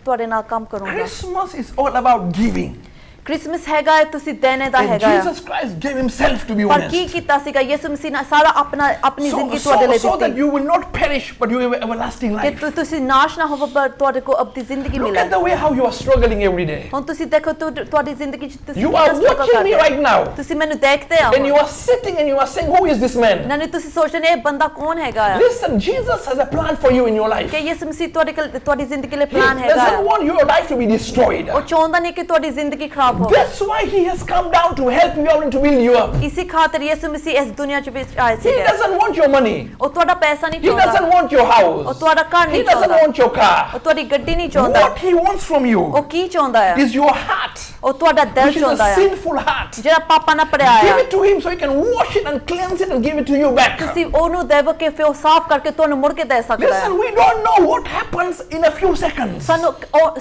ਤੁਹਾਡੇ ਨਾਲ ਕੰਮ ਕਰੂੰਗਾ Christmas is all about giving. Christmas हैगा है तुसी देने दा And हैगा Jesus Christ gave himself, to be पर honest. की कीता सीगा यीशु मसीह ने सारा अपनी जिंदगी ਤੁਹਾਡੇ ਲਈ So that ਦਿੱਤੀ you will not perish, but you have everlasting ਕਿ life. ਤੁਸੀਂ ਨਾਸ਼ ਨਾ ਹੋਵੋ ਪਰ ਤੁਹਾਡੇ ਕੋ ਆਪਣੀ ਜ਼ਿੰਦਗੀ Look ਮਿਲੇ at the way how you are struggling every day. ਹੁਣ ਤੁਸੀਂ ਦੇਖੋ ਤੁਹਾਡੀ ਜ਼ਿੰਦਗੀ ਚ ਤੁਸੀਂ You are watching me right now. ਤੁਸੀਂ ਮੈਨੂੰ ਦੇਖਦੇ ਆ And you are sitting and you are saying, who is this man? ਨਾਲੇ ਤੁਸੀਂ ਸੋਚ ਰਹੇ ਇਹ ਬੰਦਾ ਕੌਣ ਹੈਗਾ ਆ Listen, Jesus has a plan for you in your life. ਕਿ ਯਿਸੂ ਮਸੀਹ ਤੁਹਾਡੀ ਜ਼ਿੰਦਗੀ ਲਈ He ਪਲਾਨ ਹੈਗਾ doesn't want your life to be destroyed. ਉਹ ਚਾਹੁੰਦਾ ਨਹੀਂ ਕਿ ਤੁਹਾਡੀ ਜ਼ਿੰਦਗੀ ਖਰਾਬ ਹੋਵੇ That's why he has come down to help you out and to build you up. ਇਸੇ ਖਾਤਰ ਯਿਸੂ ਮਸੀਹ ਇਸ ਦੁਨੀਆ ਚ ਵਿੱਚ ਆਏ He ਸੀਗੇ doesn't want your money. ਉਹ ਤੁਹਾਡਾ ਪੈਸਾ ਨਹੀਂ He doesn't ਚਾਹੁੰਦਾ want your ਉਹ house. ਤੁਹਾਡਾ ਘਰ He ਨਹੀਂ doesn't ਚਾਹੁੰਦਾ want your car. ਉਹ ਤੁਹਾਡੀ ਗੱਡੀ ਨਹੀਂ ਚਾਹੁੰਦਾ What he wants from you ਉਹ ਕੀ ਚਾਹੁੰਦਾ ਹੈ is your heart, ਉਹ ਤੁਹਾਡਾ ਦਿਲ which is ਚਾਹੁੰਦਾ a ਹੈ sinful heart. ਜਿਹੜਾ ਪਾਪਾ ਨਾਲ ਭਰਿਆ Give ਆ it to him so he can wash it and cleanse it and give it to you back. ਤੁਸੀਂ ਉਹਨੂੰ ਦੇਵੋ ਕਿ ਫਿਰ ਉਹ ਸਾਫ਼ ਕਰਕੇ ਤੁਹਾਨੂੰ ਮੁੜ ਕੇ ਦੇ ਸਕਦਾ ਹੈ Listen, we don't know what happens in a few seconds.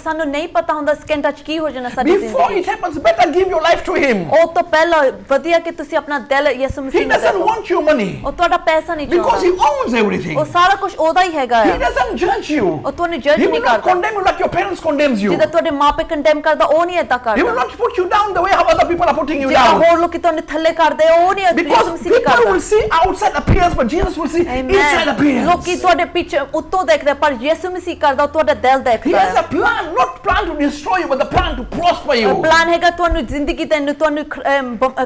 ਸਾਨੂੰ ਨਹੀਂ ਪਤਾ ਹੁੰਦਾ ਸਕਿੰਟਾਂ ਚ ਕੀ ਹੋ ਜਾਣਾ ਸਾਡੀ Before ਜ਼ਿੰਦਗੀ it happens, better give your life to him. ਉਹ ਤੋਂ ਪਹਿਲਾਂ ਵਧੀਆ ਕਿ ਤੁਸੀਂ ਆਪਣਾ ਦਿਲ ਯਿਸੂ He ਮਸੀਹ ਨੂੰ doesn't ਦੇਵੋ want your money ਉਹ ਤੁਹਾਡਾ ਪੈਸਾ ਨਹੀਂ because ਚਾਹੁੰਦਾ he owns everything. ਉਹ ਸਾਰਾ ਕੁਝ ਉਹਦਾ ਹੀ ਹੈਗਾ He ਹੈ doesn't judge you. ਉਹ ਤੁਹਾਨੂੰ ਜੱਜ He ਨਹੀਂ will not ਕਰਦਾ condemn you like your parents condemns you. ਜਿਹਦਾ ਤੁਹਾਡੇ ਮਾਪੇ ਕੰਡੈਮ ਕਰਦਾ ਉਹ ਨਹੀਂ ਏਦਾਂ He will ਕਰਦਾ not put you down the way how other people are putting you ਜਿਹੜਾ down. ਹੋਰ ਲੋਕੀ ਤੁਹਾਨੂੰ ਥੱਲੇ ਕਰਦੇ ਉਹ ਨਹੀਂ ਯਿਸੂ Because ਮਸੀਹ ਨਹੀਂ people will ਕਰਦਾ see outside appearance, but Jesus will see inside Amen. appearance. ਲੋਕੀ ਤੁਹਾਡੇ ਪਿੱਛੇ ਉੱਤੋਂ ਦੇਖਦੇ ਪਰ ਯਿਸੂ ਮਸੀਹ ਕਰਦਾ ਉਹ ਤੁਹਾਡਾ ਦਿਲ He ਦੇਖਦਾ has ਹੈ a plan, not plan to destroy you, but the plan to prosper you. Plan ਹੈਗਾ ਤੁਹਾਨੂੰ ਜ਼ਿੰਦਗੀ ਦੇਣ ਤੁਹਾਨੂੰ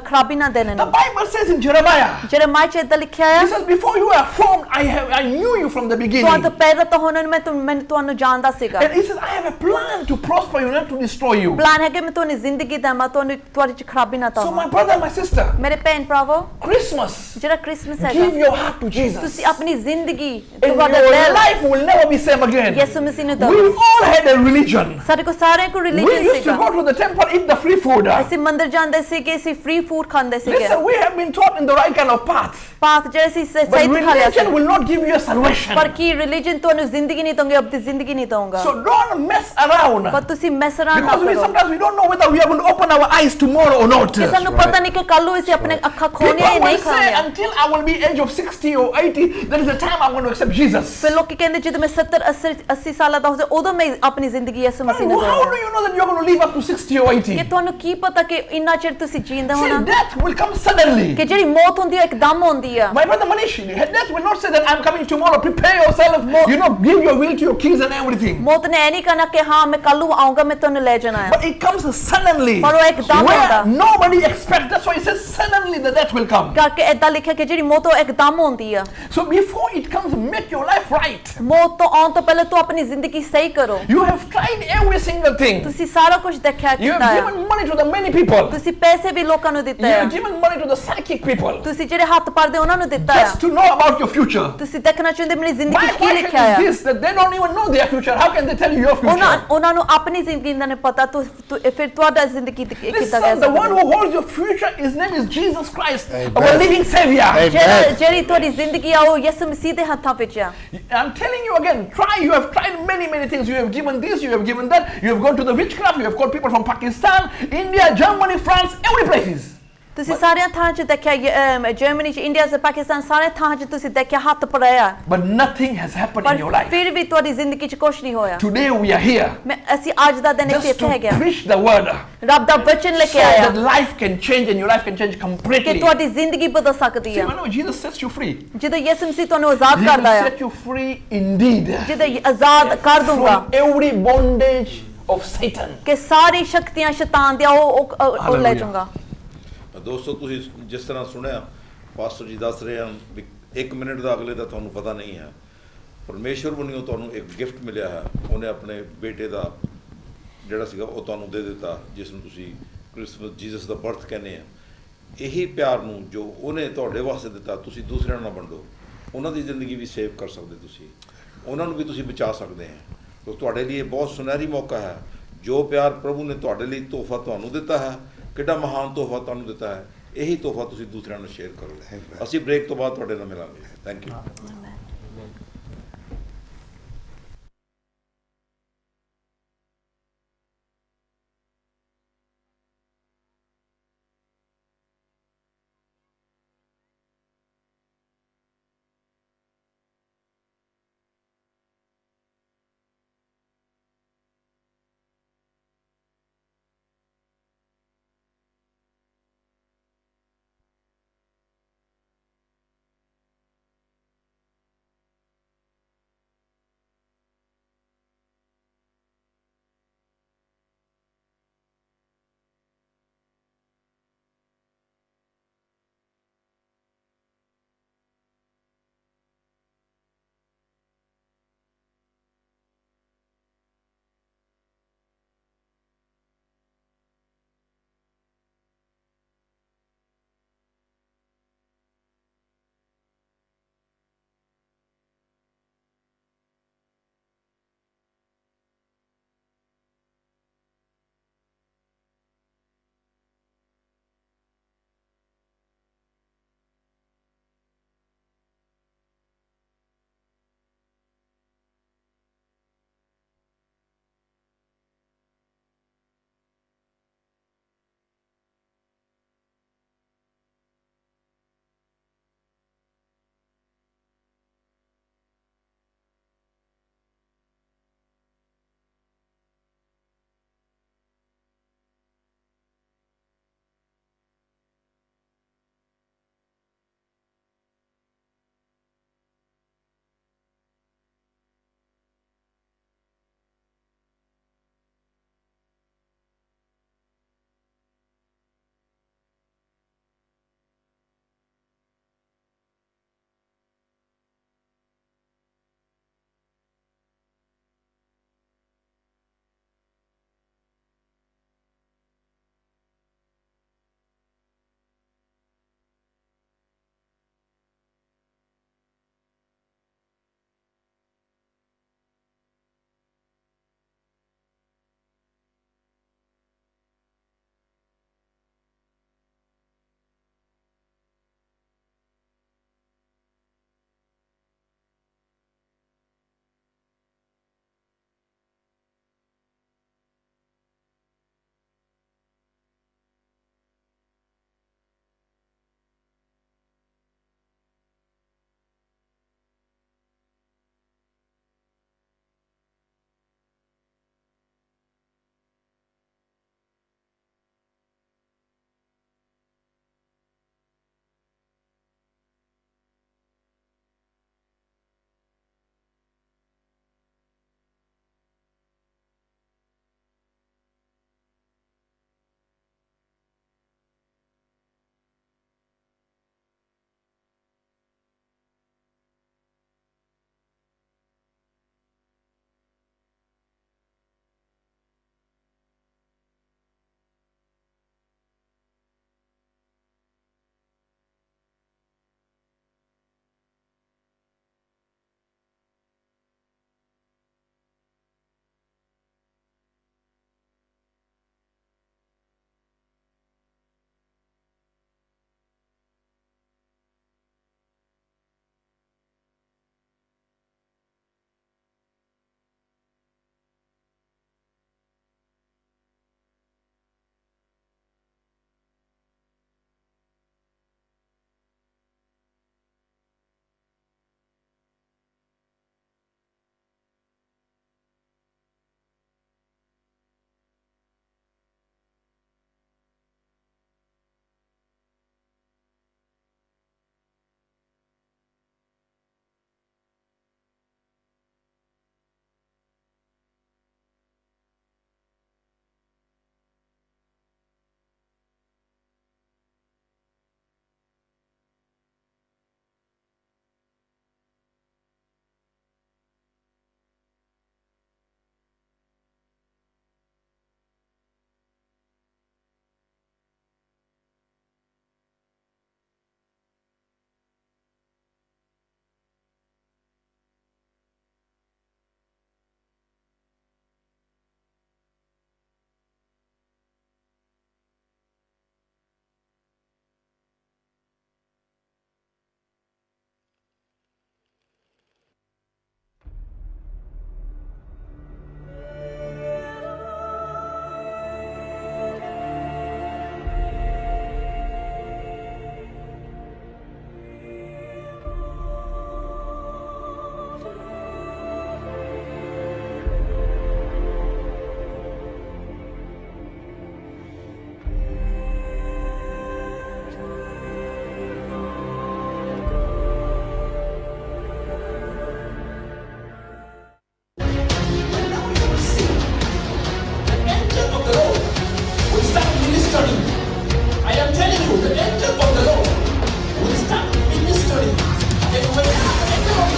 ਖਰਾਬੀ ਨਾ ਦੇਣ The ਨੂੰ Bible says in Jeremiah, ਜਰਮਾਇਆ ਚ ਏਦਾਂ ਲਿਖਿਆ ਹੈ he says, before you were formed, I knew you from the beginning. ਤੁਹਾਨੂੰ ਪੈਦਾ ਤੋਂ ਹੋਣ ਮੈਂ ਤੁਹਾਨੂੰ ਜਾਣਦਾ ਸੀਗਾ And he says, I have a plan to prosper you, not to destroy you. Plan ਹੈ ਕਿ ਮੈਂ ਤੁਹਾਨੂੰ ਜ਼ਿੰਦਗੀ ਦੇਵਾਂ ਤੁਹਾਨੂੰ ਤੁਹਾਡੇ ਚ ਖਰਾਬੀ ਨਾ So my ਤਾਵਾਂ brother, my sister, ਮੇਰੇ ਭੈਣ ਭਰਾਵੋ Christmas, ਜਿਹੜਾ ਕ੍ਰਿਸਮਸ give ਹੈਗਾ your heart to Jesus. ਤੁਸੀਂ ਆਪਣੀ ਜ਼ਿੰਦਗੀ And ਤੁਹਾਡਾ your ਦਿਲ life will never be same again. ਯਿਸੂ ਮਸੀਹ ਨੂੰ We ਦਿਓ all had a religion. ਸਾਡੇ ਕੋ ਸਾਰਿਆਂ ਕੋ We ਰਿਲੀਜੀਅਨ used to ਸੀਗਾ go to the temple, eat the free food. ਅਸੀਂ ਮੰਦਿਰ ਜਾਂਦੇ ਸੀਗੇ ਅਸੀਂ ਫ੍ਰੀ ਫੂਡ ਖਾਂਦੇ ਸੀਗੇ Listen, we have been taught in the right kind of path. Path ਜਿਹੜੇ ਸੀ But ਸਹੀ ਦਿਖਾ ਲਿਆ religion C will not give you a salvation. ਪਰ ਕੀ ਰਿਲੀਜੀਅਨ ਤੁਹਾਨੂੰ ਜ਼ਿੰਦਗੀ ਨਹੀਂ ਦਊਂਗੇ ਆਪਣੀ ਜ਼ਿੰਦਗੀ ਨਹੀਂ ਦਊਂਗਾ So don't mess around. ਪਰ ਤੁਸੀਂ ਮੈਸ ਅਰਾਊਂਡ ਨਾ Because ਕਰੋ sometimes we don't know whether we are going to open our eyes tomorrow or not. ਕਿ ਸਾਨੂੰ ਪਤਾ ਨਹੀਂ ਕਿ ਕੱਲ ਨੂੰ ਅਸੀਂ ਆਪਣੇ ਅੱਖਾਂ ਖੋਲਣੀਆਂ People ਜਾਂ ਨਹੀਂ will say, ਖੋਲਣੀਆਂ until I will be age of 60 or 80, that is the time I'm going to accept Jesus. ਫਿਰ ਲੋਕੀ ਕਹਿੰਦੇ ਜਦੋਂ ਮੈਂ 70 80 ਸਾਲਾਂ ਦਾ ਹੋ ਜਾ ਉਦੋਂ ਮੈਂ ਆਪਣੀ ਜ਼ਿੰਦਗੀ ਯਿਸੂ But ਮਸੀਹ ਨੂੰ how ਦਊਂਗਾ do you know that you're going to live up to 60 or 80? ਕਿ ਤੁਹਾਨੂੰ ਕੀ ਪਤਾ ਕਿ ਇੰਨਾ ਚਿਰ ਤੁਸੀਂ ਜੀਂਦੇ ਹੋ See, ਨਾ death will come suddenly. ਕਿ ਜਿਹੜੀ ਮੌਤ ਹੁੰਦੀ ਹੈ ਇੱਕਦਮ ਹੁੰਦੀ ਆ My brother Manish, death will not say that I'm coming tomorrow. Prepare yourself. You know, give your will to your kids and everything. ਮੌਤ ਨੇ ਇਹ ਨਹੀਂ ਕਹਿਣਾ ਕਿ ਹਾਂ ਮੈਂ ਕੱਲ ਨੂੰ ਆਉਂਗਾ ਮੈਂ ਤੁਹਾਨੂੰ ਲੈ ਜਾਣਾ ਹੈ But it comes suddenly. ਪਰ ਉਹ ਇੱਕਦਮ Where ਆਉਂਦਾ nobody expects. That's why it says suddenly the death will come. ਕਰਕੇ ਏਦਾਂ ਲਿਖਿਆ ਕਿ ਜਿਹੜੀ ਮੌਤ ਉਹ ਇੱਕਦਮ ਹੁੰਦੀ ਆ So before it comes, make your life right. ਮੌਤ ਤੋਂ ਆਉਣ ਤੋਂ ਪਹਿਲਾਂ ਤੂੰ ਆਪਣੀ ਜ਼ਿੰਦਗੀ ਸਹੀ ਕਰੋ You have tried every single thing. ਤੁਸੀਂ ਸਾਰਾ ਕੁਝ ਦੇਖਿਆ You ਕੀਤਾ have ਹੈ given money to the many people. ਤੁਸੀਂ ਪੈਸੇ ਵੀ ਲੋਕਾਂ ਨੂੰ You ਦਿੱਤੇ ਆ have given money to the psychic people. ਤੁਸੀਂ ਜਿਹੜੇ ਹੱਥ ਪਰਦੇ ਉਹਨਾਂ ਨੂੰ ਦਿੱਤਾ ਆ Just to know about your future. ਤੁਸੀਂ ਦੇਖਣਾ ਚਾਹੁੰਦੇ ਮੇਰੀ My ਜ਼ਿੰਦਗੀ ਕੀ question ਲਿਖਿਆ ਆ is this, that they don't even know their future. How can they tell you your future? ਉਹਨਾਂ ਨੂੰ ਆਪਣੀ ਜ਼ਿੰਦਗੀ ਦਾ ਨਹੀਂ ਪਤਾ ਫਿਰ ਤੁਹਾਡਾ ਜ਼ਿੰਦਗੀ ਕਿੱਦਾਂ Listen, ਕਹਿ the one ਸਕਦੇ who holds your future, his name is Jesus Christ, our living Savior. ਜਿਹੜੀ ਤੁਹਾਡੀ ਜ਼ਿੰਦਗੀ ਆ ਉਹ ਯਿਸੂ ਮਸੀਹ ਦੇ ਹੱਥਾਂ ਵਿੱਚ ਆ I'm telling you again, try. You have tried many things. You have given this, you have given that. You have gone to the witchcraft. You have called people from Pakistan, India, Germany, France, every places. ਤੁਸੀਂ ਸਾਰਿਆਂ ਥਾਂ 'ਚ ਦੇਖਿਆ Germany 'ਚ India 'ਚ ਪਾਕਿਸਤਾਨ ਸਾਰੇ ਥਾਂ 'ਚ ਤੁਸੀਂ ਦੇਖਿਆ ਹੱਥ ਪੜਿਆ but nothing has happened in your ਪਰ life. ਫਿਰ ਵੀ ਤੁਹਾਡੀ ਜ਼ਿੰਦਗੀ 'ਚ ਕੁਝ ਨਹੀਂ ਹੋਇਆ Today we are here ਅਸੀਂ ਅੱਜ ਦਾ ਦਿਨ just ਇੱਥੇ ਹੈਗੇ to ਆ preach the word ਰੱਬ ਦਾ ਵਚਨ ਲੈ so ਕੇ ਆਇਆ that life can change and your life can change ਕਿ completely. ਤੁਹਾਡੀ ਜ਼ਿੰਦਗੀ ਬਦਲ ਸਕਦੀ See, ਆ when Jesus sets you free, ਜਦੋਂ ਯਿਸੂ ਮਸੀਹ ਤੁਹਾਨੂੰ ਆਜ਼ਾਦ He will ਕਰਦਾ ਆ set you free indeed ਜਦੋਂ ਆਜ਼ਾਦ ਕਰ ਦੂੰਗਾ from every bondage of Satan. ਕਿ ਸਾਰੀ ਸ਼ਕਤੀਆਂ ਸ਼ੈਤਾਨ ਦੀਆਂ ਉਹ ਲੈ Hallelujah. ਜਾਊਂਗਾ ਦੋਸਤੋ ਤੁਸੀਂ ਜਿਸ ਤਰ੍ਹਾਂ ਸੁਣਿਆ ਪਾਸਟਰ ਜੀ ਦੱਸ ਰਹੇ ਹਨ ਵੀ 1 ਮਿੰਟ ਦਾ ਅਗਲੇ ਦਾ ਤੁਹਾਨੂੰ ਪਤਾ ਨਹੀਂ ਹੈ ਪਰਮੇਸ਼ਵਰ ਵੱਲੋਂ ਤੁਹਾਨੂੰ ਇੱਕ ਗਿਫਟ ਮਿਲਿਆ ਹੈ ਉਹਨੇ ਆਪਣੇ ਬੇਟੇ ਦਾ ਜਿਹੜਾ ਸੀਗਾ ਉਹ ਤੁਹਾਨੂੰ ਦੇ ਦਿੱਤਾ ਜਿਸ ਨੂੰ ਤੁਸੀਂ ਕ੍ਰਿਸਮਸ ਜੀਸਸ ਦਾ ਬਰਥ ਕਹਿੰਦੇ ਆ ਇਹੀ ਪਿਆਰ ਨੂੰ ਜੋ ਉਹਨੇ ਤੁਹਾਡੇ ਵਾਸਤੇ ਦਿੱਤਾ ਤੁਸੀਂ ਦੂਸਰਿਆਂ ਨਾਲ ਵੰਡੋ ਉਹਨਾਂ ਦੀ ਜ਼ਿੰਦਗੀ ਵੀ ਸੇਵ ਕਰ ਸਕਦੇ ਤੁਸੀਂ ਉਹਨਾਂ ਨੂੰ ਵੀ ਤੁਸੀਂ ਬਚਾ ਸਕਦੇ ਹੈ ਤੋ ਤੁਹਾਡੇ ਲਈ ਇਹ ਬਹੁਤ ਸੁਨਹਿਰੀ ਮੌਕਾ ਹੈ ਜੋ ਪਿਆਰ ਪ੍ਰਭੂ ਨੇ ਤੁਹਾਡੇ ਲਈ ਤੋਹਫਾ ਤੁਹਾਨੂੰ ਦਿੱਤਾ ਹੈ ਕਿੱਡਾ ਮਹਾਨ ਤੋਹਫਾ ਤੁਹਾਨੂੰ ਦਿੱਤਾ ਹੈ ਇਹੀ ਤੋਹਫਾ ਤੁਸੀਂ ਦੂਸਰਿਆਂ ਨੂੰ ਸ਼ੇਅਰ ਕਰੋ ਅਸੀਂ ਬ੍ਰੇਕ ਤੋਂ ਬਾਅਦ ਤੁਹਾਡੇ ਨਾਲ ਮਿਲਾਂਗੇ thank you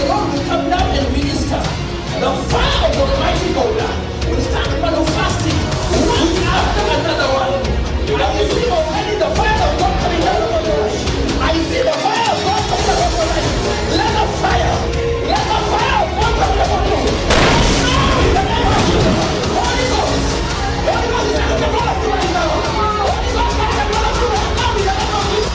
the Lord will come down and minister. The fire of the Almighty God will start upon the fasting, one after another one. I see already the fire of God coming down upon your life. I see the fire of God coming down upon your life. Let the fire of God come upon you. Now in the name of Jesus, Holy Ghost is at the blood of you right now. Holy Ghost is at the blood of you right now in the name of Jesus.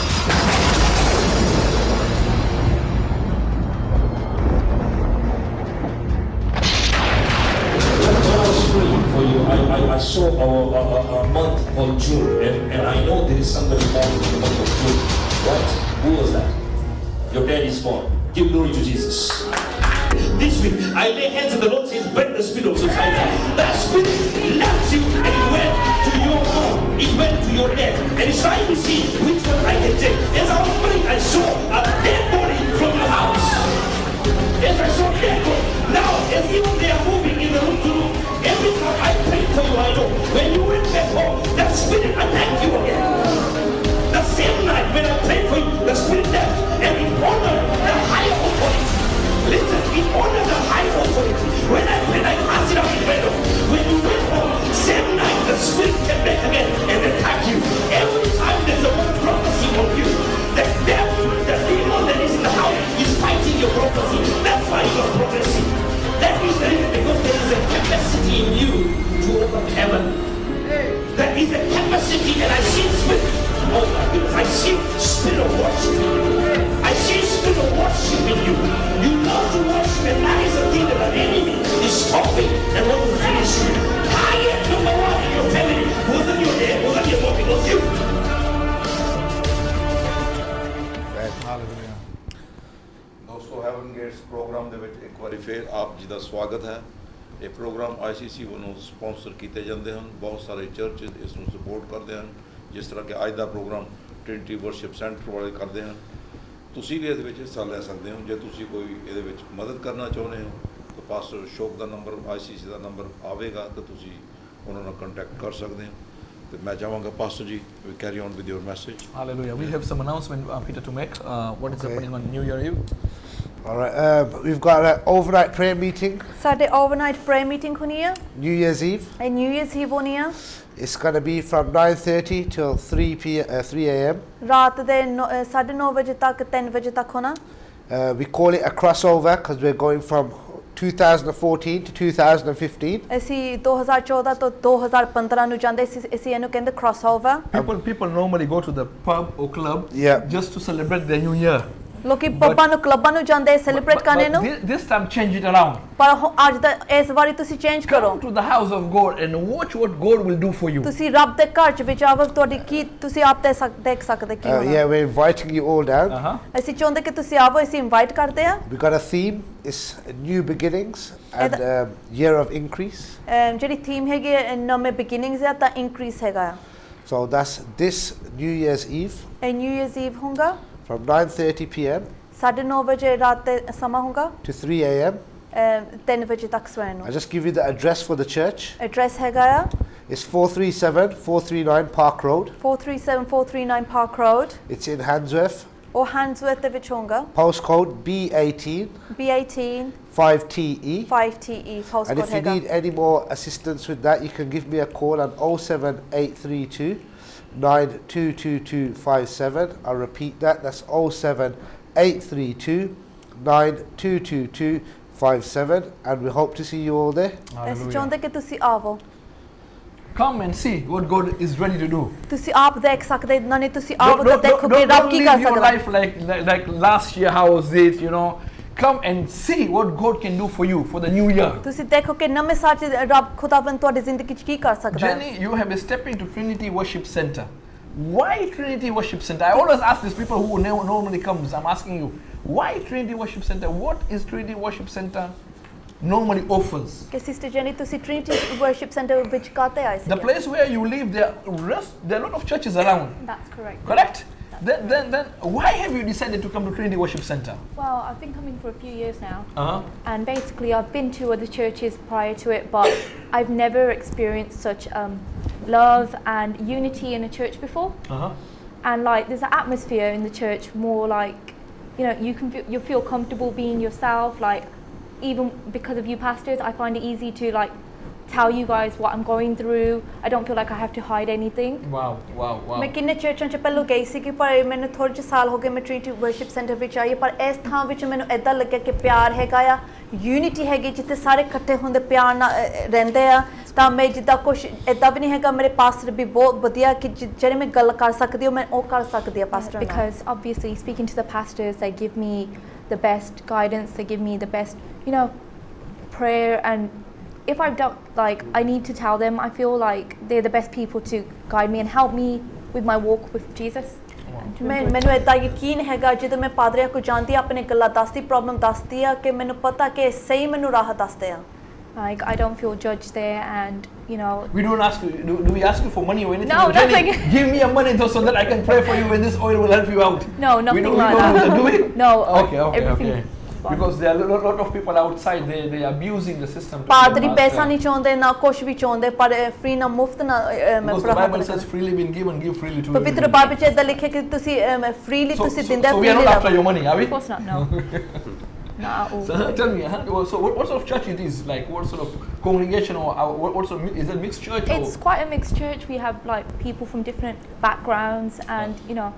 When I was praying for you, I saw a month called June, and I know there is somebody born in the month of June. What? Who was that? Your dad is born. Give glory to Jesus. This week, I lay hands on the Lord says, break the spirit of society. That spirit left you and it went to your mom. It went to your dad. And it's trying to see which one I can take. As I was praying, I saw a dead body from your house. As I saw dead body. Now, as even they are moving in the room to room, every time I pray for you, I know when you went back home, that spirit attacked you again. The same night when I prayed for you, the spirit left and it honored the higher authority. Listen, it honored the higher authority. When I prayed, I cast it out in window. When you went home, same night the spirit came back again and attacked you. Every time there's a word prophecy on you, the devil, the demon that is in the house is fighting your prophecy. That's why you are prophecy. That is the reason, because there is a capacity in you to open heaven. There is a capacity, and I see spirit. Oh my goodness, I see spirit of worship in you. I see spirit of worship in you. You love to worship, and that is the thing that the enemy is stopping and wants to finish you. Target number one in your family wasn't your dad, wasn't your mom, it was you. ਦੋਸਤੋ Heaven Gates programme ਦੇ ਵਿੱਚ ਇੱਕ ਵਾਰੀ ਫੇਰ ਆਪ ਜੀ ਦਾ ਸਵਾਗਤ ਹੈ। ਇਹ ਪ੍ਰੋਗਰਾਮ ICC ਵੱਲੋਂ ਸਪਾਂਸਰ ਕੀਤੇ ਜਾਂਦੇ ਹਨ। ਬਹੁਤ ਸਾਰੇ ਚਰਚਿਸ ਇਸ ਨੂੰ ਸਪੋਰਟ ਕਰਦੇ ਹਨ, ਜਿਸ ਤਰ੍ਹਾਂ ਕਿ ਅੱਜ ਦਾ ਪ੍ਰੋਗਰਾਮ ਟ੍ਰਿਨਿਟੀ ਵਰਸ਼ਿਪ ਸੈਂਟਰ ਵਾਲੇ ਕਰਦੇ ਹਨ। ਤੁਸੀਂ ਵੀ ਇਹਦੇ ਵਿੱਚ ਹਿੱਸਾ ਲੈ ਸਕਦੇ ਹੋ। ਜੇ ਤੁਸੀਂ ਕੋਈ ਇਹਦੇ ਵਿੱਚ ਮਦਦ ਕਰਨਾ ਚਾਹੁੰਦੇ ਹੋ ਤਾਂ ਪਾਸਟਰ ਅਸ਼ੋਕ ਦਾ ਨੰਬਰ, ICC ਦਾ ਨੰਬਰ ਆਵੇਗਾ ਤਾਂ ਤੁਸੀਂ ਉਹਨਾਂ ਨਾਲ ਕੰਟੈਕਟ ਕਰ ਸਕਦੇ ਹੋ। ਤੇ ਮੈਂ ਚਾਹਾਂਗਾ ਪਾਸਟਰ ਜੀ, we carry on with your message. Hallelujah. We have some announcement, Peter, to make. What is happening on New Year Eve? All right, we've got an overnight prayer meeting, ਸਾਡੇ overnight prayer meeting ਹੋਣੀ ਆ New Year's Eve. ਇਹ New Year's Eve ਹੋਣੀ ਆ It's going to be from 9:30 till 3 a.m. ਰਾਤ ਦੇ 9:30 ਵਜੇ ਤੱਕ 3 ਵਜੇ ਤੱਕ ਹੋਣਾ We call it a crossover because we're going from 2014 to 2015. ਅਸੀਂ 2014 ਤੋਂ 2015 ਨੂੰ ਜਾਂਦੇ ਸੀ ਅਸੀਂ ਇਹਨੂੰ ਕਹਿੰਦੇ crossover People normally go to the pub or club Yeah. just to celebrate the New Year. ਲੋਕੀ ਪੱਬਾਂ ਨੂੰ ਕਲੱਬਾਂ ਨੂੰ ਜਾਂਦੇ ਸੈਲੀਬ੍ਰੇਟ ਕਰਨੇ ਨੂੰ This time change it around. ਪਰ ਅੱਜ ਦਾ ਇਸ ਵਾਰੀ ਤੁਸੀਂ ਚੇਂਜ ਕਰੋ Come to the house of God and watch what God will do for you. ਤੁਸੀਂ ਰੱਬ ਦੇ ਘਰ ਚ ਵਿੱਚ ਆਵੋ ਤੁਹਾਡੀ ਕੀ ਤੁਸੀਂ ਆਪ ਦੇਖ ਸਕਦੇ ਕੀ ਹੋਣਾ Yeah, we're inviting you all down. ਅਸੀਂ ਚਾਹੁੰਦੇ ਕਿ ਤੁਸੀਂ ਆਵੋ ਅਸੀਂ ਇਨਵਾਈਟ ਕਰਦੇ ਆ We've got a theme. It's new beginnings and year of increase. ਜਿਹੜੀ ਥੀਮ ਹੈਗੀ ਨਵੇਂ ਬਿਗਿਨਿੰਗਸ ਆ ਤਾਂ ਇਨਕਰੀਸ ਹੈਗਾ ਆ So that's this New Year's Eve ਇਹ ਨਿਊ ਇਅਰਸ ਈਵ ਹੋਊਗਾ from 9:30 p.m. 9:30 ਵਜੇ ਰਾਤ ਦੇ ਸਮਾਂ ਹੋਊਗਾ to 3 a.m. 3 ਵਜੇ ਤੱਕ ਸਵੇਰ ਨੂੰ I'll just give you the address for the church. Address ਹੈਗਾ ਆ It's 437-439 Park Road. 437-439 Park Road It's in Handsworth. ਉਹ ਹੈਂਡਸਵਰਥ ਦੇ ਵਿੱਚ ਹੋਊਗਾ Postcode B18 B18 5TE. 5TE And postcode if you ਹੈਗਾ need any more assistance with that, you can give me a call on 07832 922257. I'll repeat that. That's 07832 922257. And we hope to see you all there. ਅਸੀਂ ਚਾਹੁੰਦੇ ਕਿ ਤੁਸੀਂ ਆਵੋ Come and see what God is ready to do. ਤੁਸੀਂ ਆਪ ਦੇਖ ਸਕਦੇ ਨਾਲੇ ਤੁਸੀਂ ਆਪ Don't ਦੇਖੋ ਕਿ ਰੱਬ ਕੀ ਕਰ live your ਸਕਦਾ life like last year. How was it? You know, come and see what God can do for you for the new year. ਤੁਸੀਂ ਦੇਖੋ ਕਿ ਨਵੇਂ ਸਾਲ ਚ ਰੱਬ ਖੁਦਾਵੰਦ ਤੁਹਾਡੀ ਜ਼ਿੰਦਗੀ ਚ ਕੀ ਕਰ ਸਕਦਾ ਹੈ Jenny, you have stepped into Trinity Worship Center. Why Trinity Worship Center? I always ask these people who normally comes. I'm asking you, why Trinity Worship Center? What is Trinity Worship Center normally offers? ਕਿ sister ਜੈਨੀ ਤੁਸੀਂ Trinity worship centre ਵਿੱਚ ਕਾਤੇ ਆਏ ਸੀ The place where you live, there are a lot of churches around. That's correct. Correct? Then why have you decided to come to Trinity Worship Center? Well, I've been coming for a few years now. Uh-huh. And basically I've been to other churches prior to it, but I've never experienced such love and unity in a church before. Uh-huh. And like there's an atmosphere in the church more like you know, you feel comfortable being yourself. Like, even because of you pastors, I find it easy to like tell you guys what I'm going through. I don't feel like I have to hide anything. Wow, wow, wow. ਮੈਂ ਕਿੰਨੇ ਚਰਚਾਂ 'ਚ ਪਹਿਲੋਂ ਗਈ ਸੀ ਕਿ ਪਰ ਮੈਨੂੰ ਥੋੜ੍ਹੇ ਜਿਹੇ ਸਾਲ ਹੋ ਗਏ ਮੈਂ ਟ੍ਰਿਨਿਟੀ ਵਰਸ਼ਿਪ ਸੈਂਟਰ ਵਿੱਚ ਆਈ ਪਰ ਇਸ ਥਾਂ ਵਿੱਚ ਮੈਨੂੰ ਇੱਦਾਂ ਲੱਗਿਆ ਕਿ ਪਿਆਰ ਹੈਗਾ ਆ ਯੂਨਿਟੀ ਹੈਗੀ ਜਿੱਥੇ ਸਾਰੇ ਇਕੱਠੇ ਹੁੰਦੇ ਪਿਆਰ ਨਾਲ ਰਹਿੰਦੇ ਆ ਤਾਂ ਮੈਂ ਜਿੱਦਾਂ ਕੁਛ ਇੱਦਾਂ ਵੀ ਨਹੀਂ ਹੈਗਾ ਮੇਰੇ ਪਾਸਟਰ ਵੀ ਬਹੁਤ ਵਧੀਆ ਕਿ ਜਿਹੜੇ ਮੈਂ ਗੱਲ ਕਰ ਸਕਦੀ ਹਾਂ ਮੈਂ ਉਹ ਕਰ ਸਕਦੀ ਹਾਂ ਪਾਸਟਰ ਨਾਲ Because obviously speaking to the pastors, they give me the best guidance, they give me the best, you know, prayer. And if I've done, like, I need to tell them, I feel like they're the best people to guide me and help me with my walk with Jesus. ਮੈਨੂੰ ਇੱਦਾਂ ਯਕੀਨ ਹੈਗਾ ਜਦੋਂ ਮੈਂ ਪਾਦਰੀਆਂ ਕੋਲ ਜਾਂਦੀ ਆਪਣੇ ਗੱਲਾਂ ਦੱਸਦੀ ਪ੍ਰੋਬਲਮ ਦੱਸਦੀ ਆ ਕਿ ਮੈਨੂੰ ਪਤਾ ਕਿ ਸਹੀ ਮੈਨੂੰ ਰਾਹ ਦੱਸਦੇ ਆ Like, I don't feel judged there, and you know. We don't ask you. Do we ask you for money or anything? No, Jenny, nothing. Give me your money so that I can pray for you when this oil will help you out. No, nothing we like don't that. Do we? No. Okay. Everything's fine. Because there are a lot of people outside. They are abusing the system. ਪਾਦਰੀ ਪੈਸਾ ਨਹੀਂ ਚਾਹੁੰਦੇ ਨਾ ਕੁਛ ਵੀ ਚਾਹੁੰਦੇ ਪਰ free ਨਾ ਮੁਫਤ ਨਾ Because the Bible says freely been given, give freely to ਪਵਿੱਤਰ everyone. ਬਾਈਬਲ 'ਚ ਇੱਦਾਂ ਲਿਖਿਆ ਕਿ ਤੁਸੀਂ ਫ੍ਰੀਲੀ ਤੁਸੀਂ ਦਿੰਦੇ So we are not after your money, are we? Of course not. No. Not at all. So tell me, so what sort of church it is? Like, what sort of congregation or what sort of, is it mixed church? It's quite a mixed church. We have like people from different backgrounds, and you know,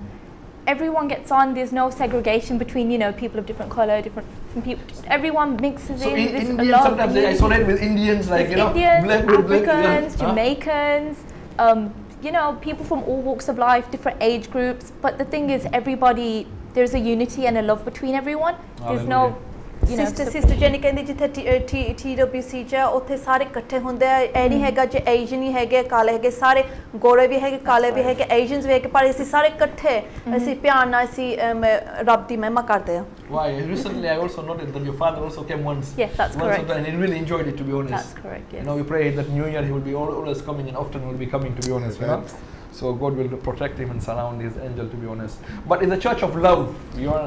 everyone gets on. There's no segregation between, you know, people of different color, different people. Everyone mixes So in. in There's a Indians lot sometimes they of isolate with Indians, like, you know, Indians, black, Africans, huh? Jamaicans, you know, people from all walks of life, different age groups. But the thing is, everybody, there's a unity and a love between everyone. There's no, you know, sister Jenny ਕਹਿੰਦੀ ਜਿੱਥੇ TWC 'ਚ ਉੱਥੇ ਸਾਰੇ ਇਕੱਠੇ ਹੁੰਦੇ ਆ ਇਹ ਨਹੀਂ ਹੈਗਾ ਜੇ ਏਸ਼ੀਅਨ ਹੀ ਹੈਗੇ ਕਾਲੇ ਹੈਗੇ ਸਾਰੇ ਗੋਰੇ ਵੀ ਹੈਗੇ ਕਾਲੇ ਵੀ ਹੈਗੇ ਏਸ਼ੀਅਨਸ ਵੀ ਹੈਗੇ ਪਰ ਅਸੀਂ ਸਾਰੇ ਇਕੱਠੇ ਅਸੀਂ ਪਿਆਰ ਨਾਲ ਅਸੀਂ ਰੱਬ ਦੀ ਮਹਿਮਾ ਕਰਦੇ ਆ Why? Recently I also noted that your father also came once. Yes, that's correct. And he really enjoyed it, to be honest. That's correct, yes. You know, we pray that New Year he will be always coming and often will be coming, to be honest. You know? So God will protect him and surround his angel, to be honest. But it's a church of love. You are.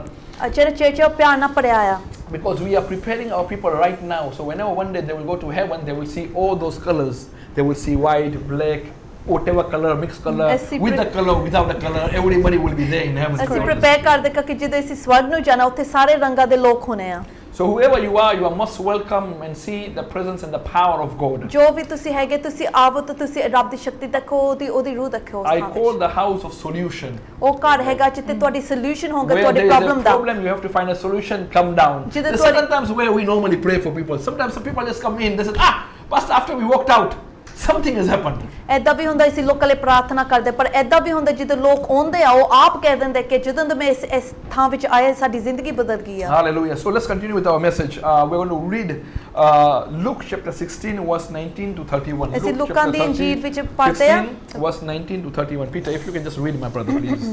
ਜਿਹੜਾ church ਉਹ ਪਿਆਰ ਨਾਲ ਭਰਿਆ ਆ Because we are preparing our people right now. So whenever one day they will go to heaven, they will see all those colors. They will see white, black, whatever color, mixed color, with the color, without the color. Everybody will be there in heaven. ਅਸੀਂ prepare ਕਰਦੇ ਕਿ ਜਦੋਂ ਅਸੀਂ ਸਵਰਗ ਨੂੰ ਜਾਣਾ ਉੱਥੇ ਸਾਰੇ ਰੰਗਾਂ ਦੇ ਲੋਕ ਹੋਣੇ ਆ So whoever you are most welcome and see the presence and the power of God. ਜੋ ਵੀ ਤੁਸੀਂ ਹੈਗੇ ਤੁਸੀਂ ਆਵੋ ਤਾਂ ਤੁਸੀਂ ਰੱਬ ਦੀ ਸ਼ਕਤੀ ਦੇਖੋ ਉਹਦੀ ਰੂਹ ਦੇਖੋ I call the house of solution. ਉਹ ਘਰ ਹੈਗਾ ਜਿੱਥੇ ਤੁਹਾਡੀ ਸੋਲੂਸ਼ਨ ਹੋਗਾ Where ਤੁਹਾਡੀ there is a problem the problem, you have to find a solution, come down. There's certain times where we normally pray for people. Sometimes some people just come in, they say, Pastor, after we walked out, something has happened. ਐਦਾਂ ਵੀ ਹੁੰਦਾ ਅਸੀਂ ਲੋਕਾਂ ਲਈ ਪ੍ਰਾਰਥਨਾ ਕਰਦੇ ਪਰ ਐਦਾਂ ਵੀ ਹੁੰਦਾ ਜਦੋਂ ਲੋਕ ਆਉਂਦੇ ਆ ਉਹ ਆਪ ਕਹਿ ਦਿੰਦੇ ਕਿ ਜਦੋਂ ਮੈਂ ਇਸ ਥਾਂ ਵਿੱਚ ਆਇਆ ਸਾਡੀ ਜ਼ਿੰਦਗੀ ਬਦਲ ਗਈ ਆ Hallelujah. So let's continue with our message. We're going to read Luke chapter 16 verse 19 to 31. ਅਸੀਂ Luke ਲੂਕਾਂ ਦੀ ਇੰਜੀਲ ਵਿੱਚ ਪੜ੍ਹਦੇ ਆ 16 verse 19 to 31. Peter, if you can just read, my brother, please.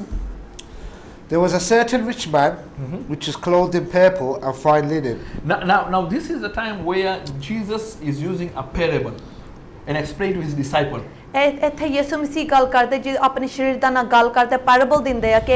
There was a certain rich man which was clothed in purple and fine linen. Now this is the time where Jesus is using a parable and explain to his disciple. ਇੱਥੇ ਯਿਸੂ ਮਸੀਹ ਗੱਲ ਕਰਦੇ ਜੀ ਆਪਣੇ ਸ਼ਰੀਰ ਦਾ ਨਾਲ ਗੱਲ ਕਰਦੇ ਪੈਰਾਬਲ ਦਿੰਦੇ ਆ ਕਿ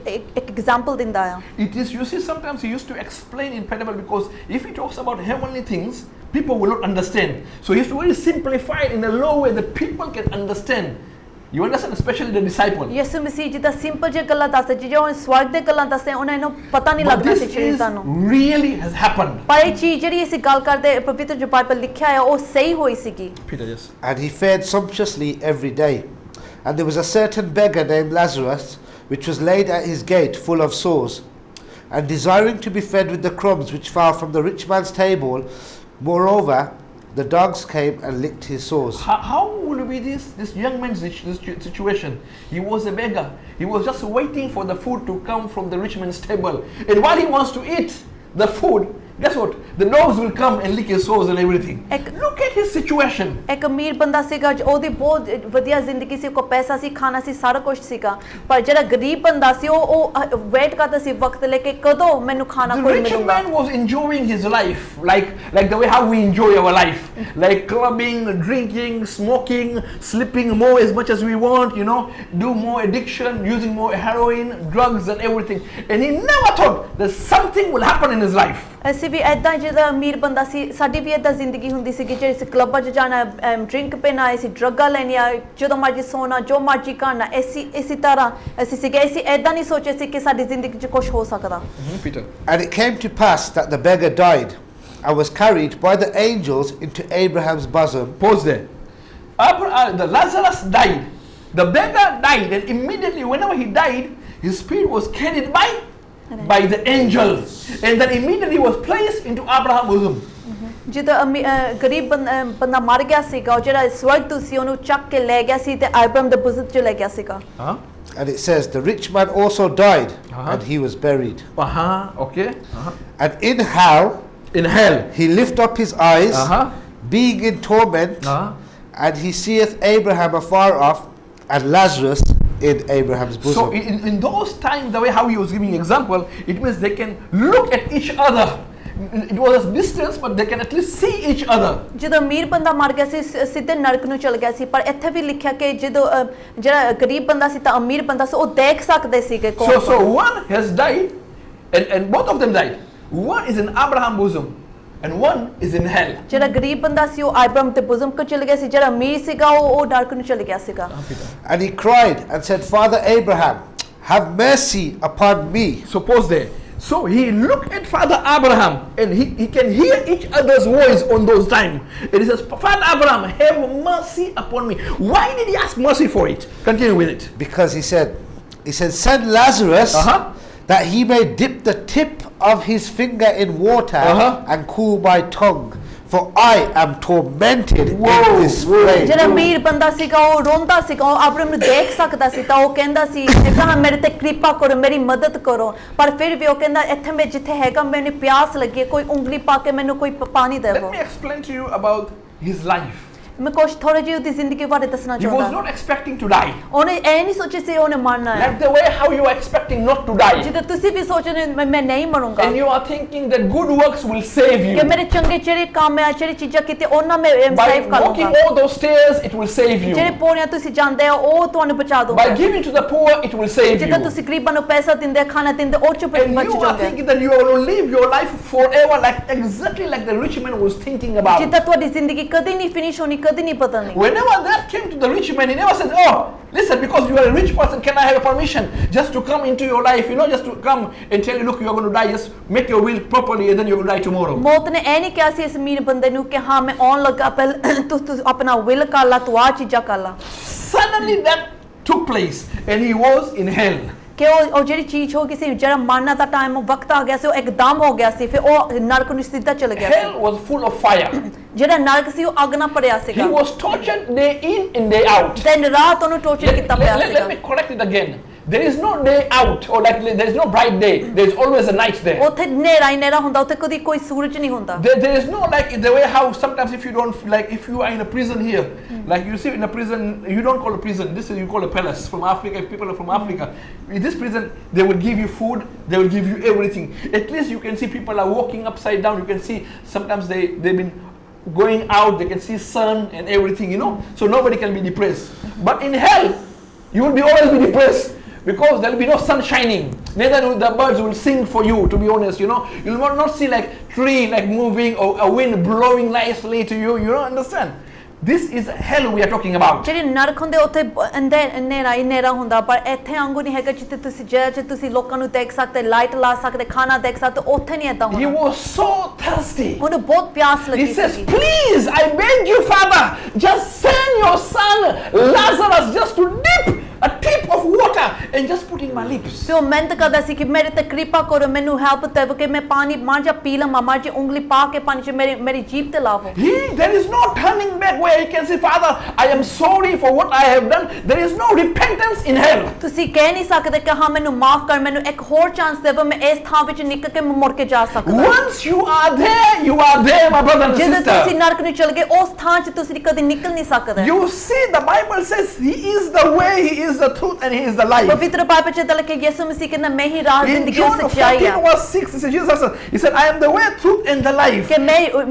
ਇੱਕ ਐਗਜ਼ਾਮਪਲ ਦਿੰਦਾ ਆ It is, you see, sometimes he used to explain in parable because if he talks about heavenly things, people will not understand. So he used to very simplify it in a low way that people can understand. You understand, especially the disciple. ਯਿਸੂ ਮਸੀਹ ਜੀ ਦਾ simple ਜਿਹਾ ਗੱਲਾਂ ਦੱਸਦੇ ਜੀ ਜੋ ਸਵਰਗ ਦੇ ਗੱਲਾਂ ਦੱਸਦੇ ਉਹਨਾਂ ਨੂੰ ਪਤਾ ਨਹੀਂ ਲੱਗਦਾ ਸੀ ਸ਼ਰੀਰਾਂ ਨੂੰ really has happened. ਪਰ ਇਹ ਚੀਜ਼ ਜਿਹੜੀ ਅਸੀਂ ਗੱਲ ਕਰਦੇ ਪਵਿੱਤਰ ਜੋ ਬਾਈਬਲ ਲਿਖਿਆ ਹੈ ਉਹ ਸਹੀ ਹੋਈ ਸੀਗੀ Peter, yes. And he fared sumptuously every day. And there was a certain beggar named Lazarus, which was laid at his gate full of sores, and desiring to be fed with the crumbs which fell from the rich man's table. Moreover, the dogs came and licked his sores. How will be this young man's situation? He was a beggar. He was just waiting for the food to come from the rich man's table. And while he wants to eat the food, guess what? The dogs will come and lick his sores and everything. Look at his situation. ਇੱਕ ਅਮੀਰ ਬੰਦਾ ਸੀਗਾ ਉਹਦੀ ਬਹੁਤ ਵਧੀਆ ਜ਼ਿੰਦਗੀ ਸੀ ਕੋ ਪੈਸਾ ਸੀ ਖਾਣਾ ਸੀ ਸਾਰਾ ਕੁਝ ਸੀਗਾ ਪਰ ਜਿਹੜਾ ਗਰੀਬ ਬੰਦਾ ਸੀ ਉਹ ਵੇਟ ਕਰਦਾ ਸੀ ਵਕਤ ਲੈ ਕੇ ਕਦੋਂ ਮੈਨੂੰ ਖਾਣਾ ਕੋਈ The rich ਮਿਲੂਗਾ man was enjoying his life like the way how we enjoy our life, like clubbing, drinking, smoking, sleeping more as much as we want, you know, do more addiction, using more heroin, drugs and everything. And he never thought that something will happen in his life. ਅਸੀਂ ਵੀ ਐਦਾਂ ਜਿਹੜਾ ਅਮੀਰ ਬੰਦਾ ਸੀ ਸਾਡੀ ਵੀ ਐਦਾਂ ਜ਼ਿੰਦਗੀ ਹੁੰਦੀ ਸੀ ਕਿ ਜਿਹੜੇ ਕਲੱਬਾਂ 'ਚ ਜਾਣਾ ਡਰਿੰਕ ਪੀਣਾ ਅਸੀਂ ਡਰੱਗਾਂ ਲੈਣੀਆਂ ਜਦੋਂ ਮਰਜ਼ੀ ਸੋਣਾ ਜੋ ਮਰਜ਼ੀ ਕਰਨਾ ਇਸੇ ਤਰ੍ਹਾਂ ਅਸੀਂ ਸੀਗੇ ਅਸੀਂ ਐਦਾਂ ਨਹੀਂ ਸੋਚੇ ਸੀ ਕਿ ਸਾਡੀ ਜ਼ਿੰਦਗੀ 'ਚ ਕੁਝ ਹੋ ਸਕਦਾ Peter. And it came to pass that the beggar died and was carried by the angels into Abraham's bosom. Pause there. The Lazarus died. The beggar died, and immediately, whenever he died, his spirit was carried by the angels, and then immediately was placed into Abraham's bosom. ਜਦੋਂ ਗਰੀਬ ਬੰਦਾ ਮਰ ਗਿਆ ਸੀਗਾ ਉਹ ਜਿਹੜਾ ਸਵਰਗਦੂਤ ਸੀ ਉਹਨੂੰ ਚੱਕ ਕੇ ਲੈ ਗਿਆ ਸੀ ਤੇ ਅਬਰਾਮ ਦੇ ਬੁਜ਼ਰਗ 'ਚ ਲੈ ਗਿਆ ਸੀਗਾ And it says the rich man also died and he was buried. Okay. And in hell he lift up his eyes, being in torment, and he seeth Abraham afar off and Lazarus in Abraham's bosom. So in those times, the way how he was giving example, it means they can look at each other. It was a distance, but they can at least see each other. ਜਦੋਂ ਅਮੀਰ ਬੰਦਾ ਮਰ ਗਿਆ ਸੀ ਸਿੱਧੇ ਨਰਕ ਨੂੰ ਚਲ ਗਿਆ ਸੀ ਪਰ ਇੱਥੇ ਵੀ ਲਿਖਿਆ ਕਿ ਜਦੋਂ ਜਿਹੜਾ ਗਰੀਬ ਬੰਦਾ ਸੀ ਤਾਂ ਅਮੀਰ ਬੰਦਾ ਸੀ ਉਹ ਦੇਖ ਸਕਦੇ ਸੀਗੇ ਕੌਣ So one has died and both of them died. One is in Abraham's bosom and one is in hell. ਜਿਹੜਾ ਗਰੀਬ ਬੰਦਾ ਸੀ ਉਹ ਅਬਰਾਮ ਦੇ ਬੁਜ਼ਮ ਕੋ ਚਲ ਗਿਆ ਸੀ ਜਿਹੜਾ ਅਮੀਰ ਸੀਗਾ ਉਹ ਨਰਕ ਨੂੰ ਚਲ ਗਿਆ ਸੀਗਾ And he cried and said, Father Abraham, have mercy upon me. So pause there. So he looked at Father Abraham and he can hear each other's voice on those times. And he says, Father Abraham, have mercy upon me. Why did he ask mercy for it? Continue with it. Because he said, send Lazarus that he may dip the tip of his finger in water and cool my tongue. For I am tormented in this flame. ਜਿਹੜਾ ਅਮੀਰ ਬੰਦਾ ਸੀਗਾ ਉਹ ਰੋਂਦਾ ਸੀਗਾ ਉਹ Abram ਨੂੰ ਦੇਖ ਸਕਦਾ ਸੀ ਤਾਂ ਉਹ ਕਹਿੰਦਾ ਸੀ ਕਹਾਂ ਮੇਰੇ ਤੇ ਕਿਰਪਾ ਕਰੋ ਮੇਰੀ ਮਦਦ ਕਰੋ ਪਰ ਫਿਰ ਵੀ ਉਹ ਕਹਿੰਦਾ ਇੱਥੇ ਮੈਂ ਜਿੱਥੇ ਹੈਗਾ ਮੈਨੂੰ ਪਿਆਸ ਲੱਗੀ ਹੈ ਕੋਈ ਉਂਗਲੀ ਪਾ ਕੇ ਮੈਨੂੰ ਕੋਈ ਪਾਣੀ Let ਦੇਵੋ me explain to you about his life. ਮੈਂ ਕੁਝ ਥੋੜੀ ਜਿਹੀ ਉਹਦੀ ਜ਼ਿੰਦਗੀ ਬਾਰੇ ਦੱਸਣਾ He was ਚਾਹੁੰਦਾ not expecting to die. ਉਹਨੇ ਇਹ ਨਹੀਂ ਸੋਚਿਆ ਸੀ ਉਹਨੇ ਮਰਨਾ ਹੈ Like the way how you are expecting not to die. ਜਿੱਦਾਂ ਤੁਸੀਂ ਵੀ ਸੋਚ ਰਹੇ ਹੋ ਮੈਂ ਨਹੀਂ ਮਰੂੰਗਾ And you are thinking that good works will save you. ਕਿ ਮੇਰੇ ਚੰਗੇ ਜਿਹੜੇ ਕੰਮ ਹੈ ਜਿਹੜੇ ਚੀਜ਼ਾਂ ਕੀਤੇ ਉਹਨਾਂ ਮੈਂ By ਸੇਵ ਕਰ walking ਲੂੰਗਾ all those stairs, it will save you. ਜਿਹੜੇ ਪੌੜੀਆਂ ਤੁਸੀਂ ਜਾਂਦੇ ਹੋ ਉਹ ਤੁਹਾਨੂੰ ਬਚਾ By ਦੂਗਾ giving to the poor, it will save ਜਿੱਦਾਂ you. ਤੁਸੀਂ ਗਰੀਬਾਂ ਨੂੰ ਪੈਸਾ ਦਿੰਦੇ ਖਾਣਾ ਦਿੰਦੇ ਉਹ ਚ And ਬਚ you are ਜਾਓਗੇ thinking that you are going to live your life forever, like exactly like the rich man was thinking about. ਜਿੱਦਾਂ ਤੁਹਾਡੀ ਜ਼ਿੰਦਗੀ ਕਦੇ ਨਹੀਂ ਫਿਨਿਸ਼ ਹੋਣੀ ਕਦੇ ਨਹੀਂ ਬਦਲਣੀ Whenever that came to the rich man, he never said, "Oh, listen, because you are a rich person, can I have a permission just to come into your life? You know, just to come and tell you, look, you are going to die. Just make your will properly, and then you will die tomorrow." ਮੌਤ ਨੇ ਇਹ ਨਹੀਂ ਕਿਹਾ ਸੀ ਇਸ ਅਮੀਰ ਬੰਦੇ ਨੂੰ ਕਿ ਹਾਂ ਮੈਂ ਆਉਣ ਲੱਗਾ ਪਹਿਲ ਤੂੰ ਆਪਣਾ ਵਿਲ ਕਰ ਲਾ ਤੂੰ ਆ ਚੀਜ਼ਾਂ ਕਰ ਲਾ Suddenly that took place, and he was in hell. ਕਿ ਉਹ ਜਿਹੜੀ ਚੀਜ਼ ਹੋ ਗਈ ਸੀ ਜਿਹੜਾ ਮਰਨਾ ਦਾ ਟਾਈਮ ਵਕਤ ਆ ਗਿਆ ਸੀ ਉਹ ਇੱਕਦਮ ਹੋ ਗਿਆ ਸੀ ਫਿਰ ਉਹ ਨਰਕ ਨੂੰ ਸਿੱਧਾ ਚਲ ਗਿਆ Hell was full of fire. ਜਿਹੜਾ ਨਰਕ ਸੀ ਉਹ ਅੱਗ ਨਾਲ ਭਰਿਆ He ਸੀਗਾ was tortured day in and day out. ਦਿਨ ਰਾਤ ਉਹਨੂੰ ਟੌਰਚਰ ਕੀਤਾ ਪਿਆ Let ਸੀਗਾ me correct it again. There is no day out, or like there is no bright day. There is always a night there. ਉੱਥੇ ਹਨੇਰਾ ਹੀ ਹਨੇਰਾ ਹੁੰਦਾ ਉੱਥੇ ਕਦੀ ਕੋਈ ਸੂਰਜ ਨਹੀਂ ਹੁੰਦਾ There is no like the way how sometimes if you don't like if you are in a prison here, like you see in a prison, you don't call a prison. This is you call a palace from Africa. If people are from Africa, in this prison they will give you food, they will give you everything. At least you can see people are walking upside down. You can see sometimes they've been going out. They can see sun and everything. You know, so nobody can be depressed. But in hell, you will always be depressed. Because there will be no sun shining, neither will the birds will sing for you. To be honest, you know, you will not see like tree like moving or a wind blowing nicely to you. You don't understand. This is hell we are talking about. ਜਿਹੜੇ ਨਰਕ ਹੁੰਦੇ ਉੱਥੇ ਹਨੇਰਾ ਹੀ ਹਨੇਰਾ ਹੁੰਦਾ ਪਰ ਇੱਥੇ ਵਾਂਗੂ ਨਹੀਂ ਹੈਗਾ ਜਿੱਥੇ ਤੁਸੀਂ ਜੇ ਤੁਸੀਂ ਲੋਕਾਂ ਨੂੰ ਦੇਖ ਸਕਦੇ ਲਾਈਟ ਲਾ ਸਕਦੇ ਖਾਣਾ ਦੇਖ ਸਕਦੇ ਉੱਥੇ ਨਹੀਂ ਏਦਾਂ He ਹੁੰਦਾ was so thirsty. ਉਹਨੂੰ ਬਹੁਤ ਪਿਆਸ He ਲੱਗੀ says, C "Please, I beg you, Father, just send your son Lazarus just to dip a tip of water and just put in my lips." ਤੇ ਉਹ ਮਿਹਨਤ ਕਰਦਾ ਸੀ ਕਿ ਮੇਰੇ ਤੇ ਕਿਰਪਾ ਕਰੋ ਮੈਨੂੰ ਹੈਲਪ ਦੇਵੋ ਕਿ ਮੈਂ ਪਾਣੀ ਮਾਰ ਜਾ ਪੀ ਲਵਾਂ ਮਾਰ ਜੀ ਉਂਗਲੀ ਪਾ ਕੇ ਪਾਣੀ ਚ ਮੇਰੀ ਜੀਭ ਤੇ ਲਾਵੋ There is no turning back where he can say, "Father, I am sorry for what I have done." There is no repentance in hell. ਤੁਸੀਂ ਕਹਿ ਨਹੀਂ ਸਕਦੇ ਕਿ ਹਾਂ ਮੈਨੂੰ ਮਾਫ ਕਰ ਮੈਨੂੰ ਇੱਕ ਹੋਰ ਚਾਂਸ ਦੇਵੋ ਮੈਂ ਇਸ ਥਾਂ ਵਿੱਚ ਨਿਕਲ ਕੇ ਮੁੜ ਕੇ ਜਾ ਸਕਦਾ Once you are there, my brother and ਜਦੋਂ ਤੁਸੀਂ sister. ਨਰਕ ਨੂੰ ਚਲ ਗਏ ਉਸ ਥਾਂ 'ਚ ਤੁਸੀਂ ਕਦੇ ਨਿਕਲ ਨਹੀਂ ਸਕਦੇ You see, the Bible says He is the way, He is the truth, and He is the life. ਪਵਿੱਤਰ ਬਾਈਬਲ 'ਚ ਤਾਂ ਲਿਖਿਆ ਯਿਸੂ ਮਸੀਹ ਕਹਿੰਦਾ ਮੈਂ ਹੀ ਰਾਹ In ਜ਼ਿੰਦਗੀ John ਔਰ ਸੱਚਾਈ 14 ਆ verse 6, he said, "I am the way, truth, and the life." ਕਿ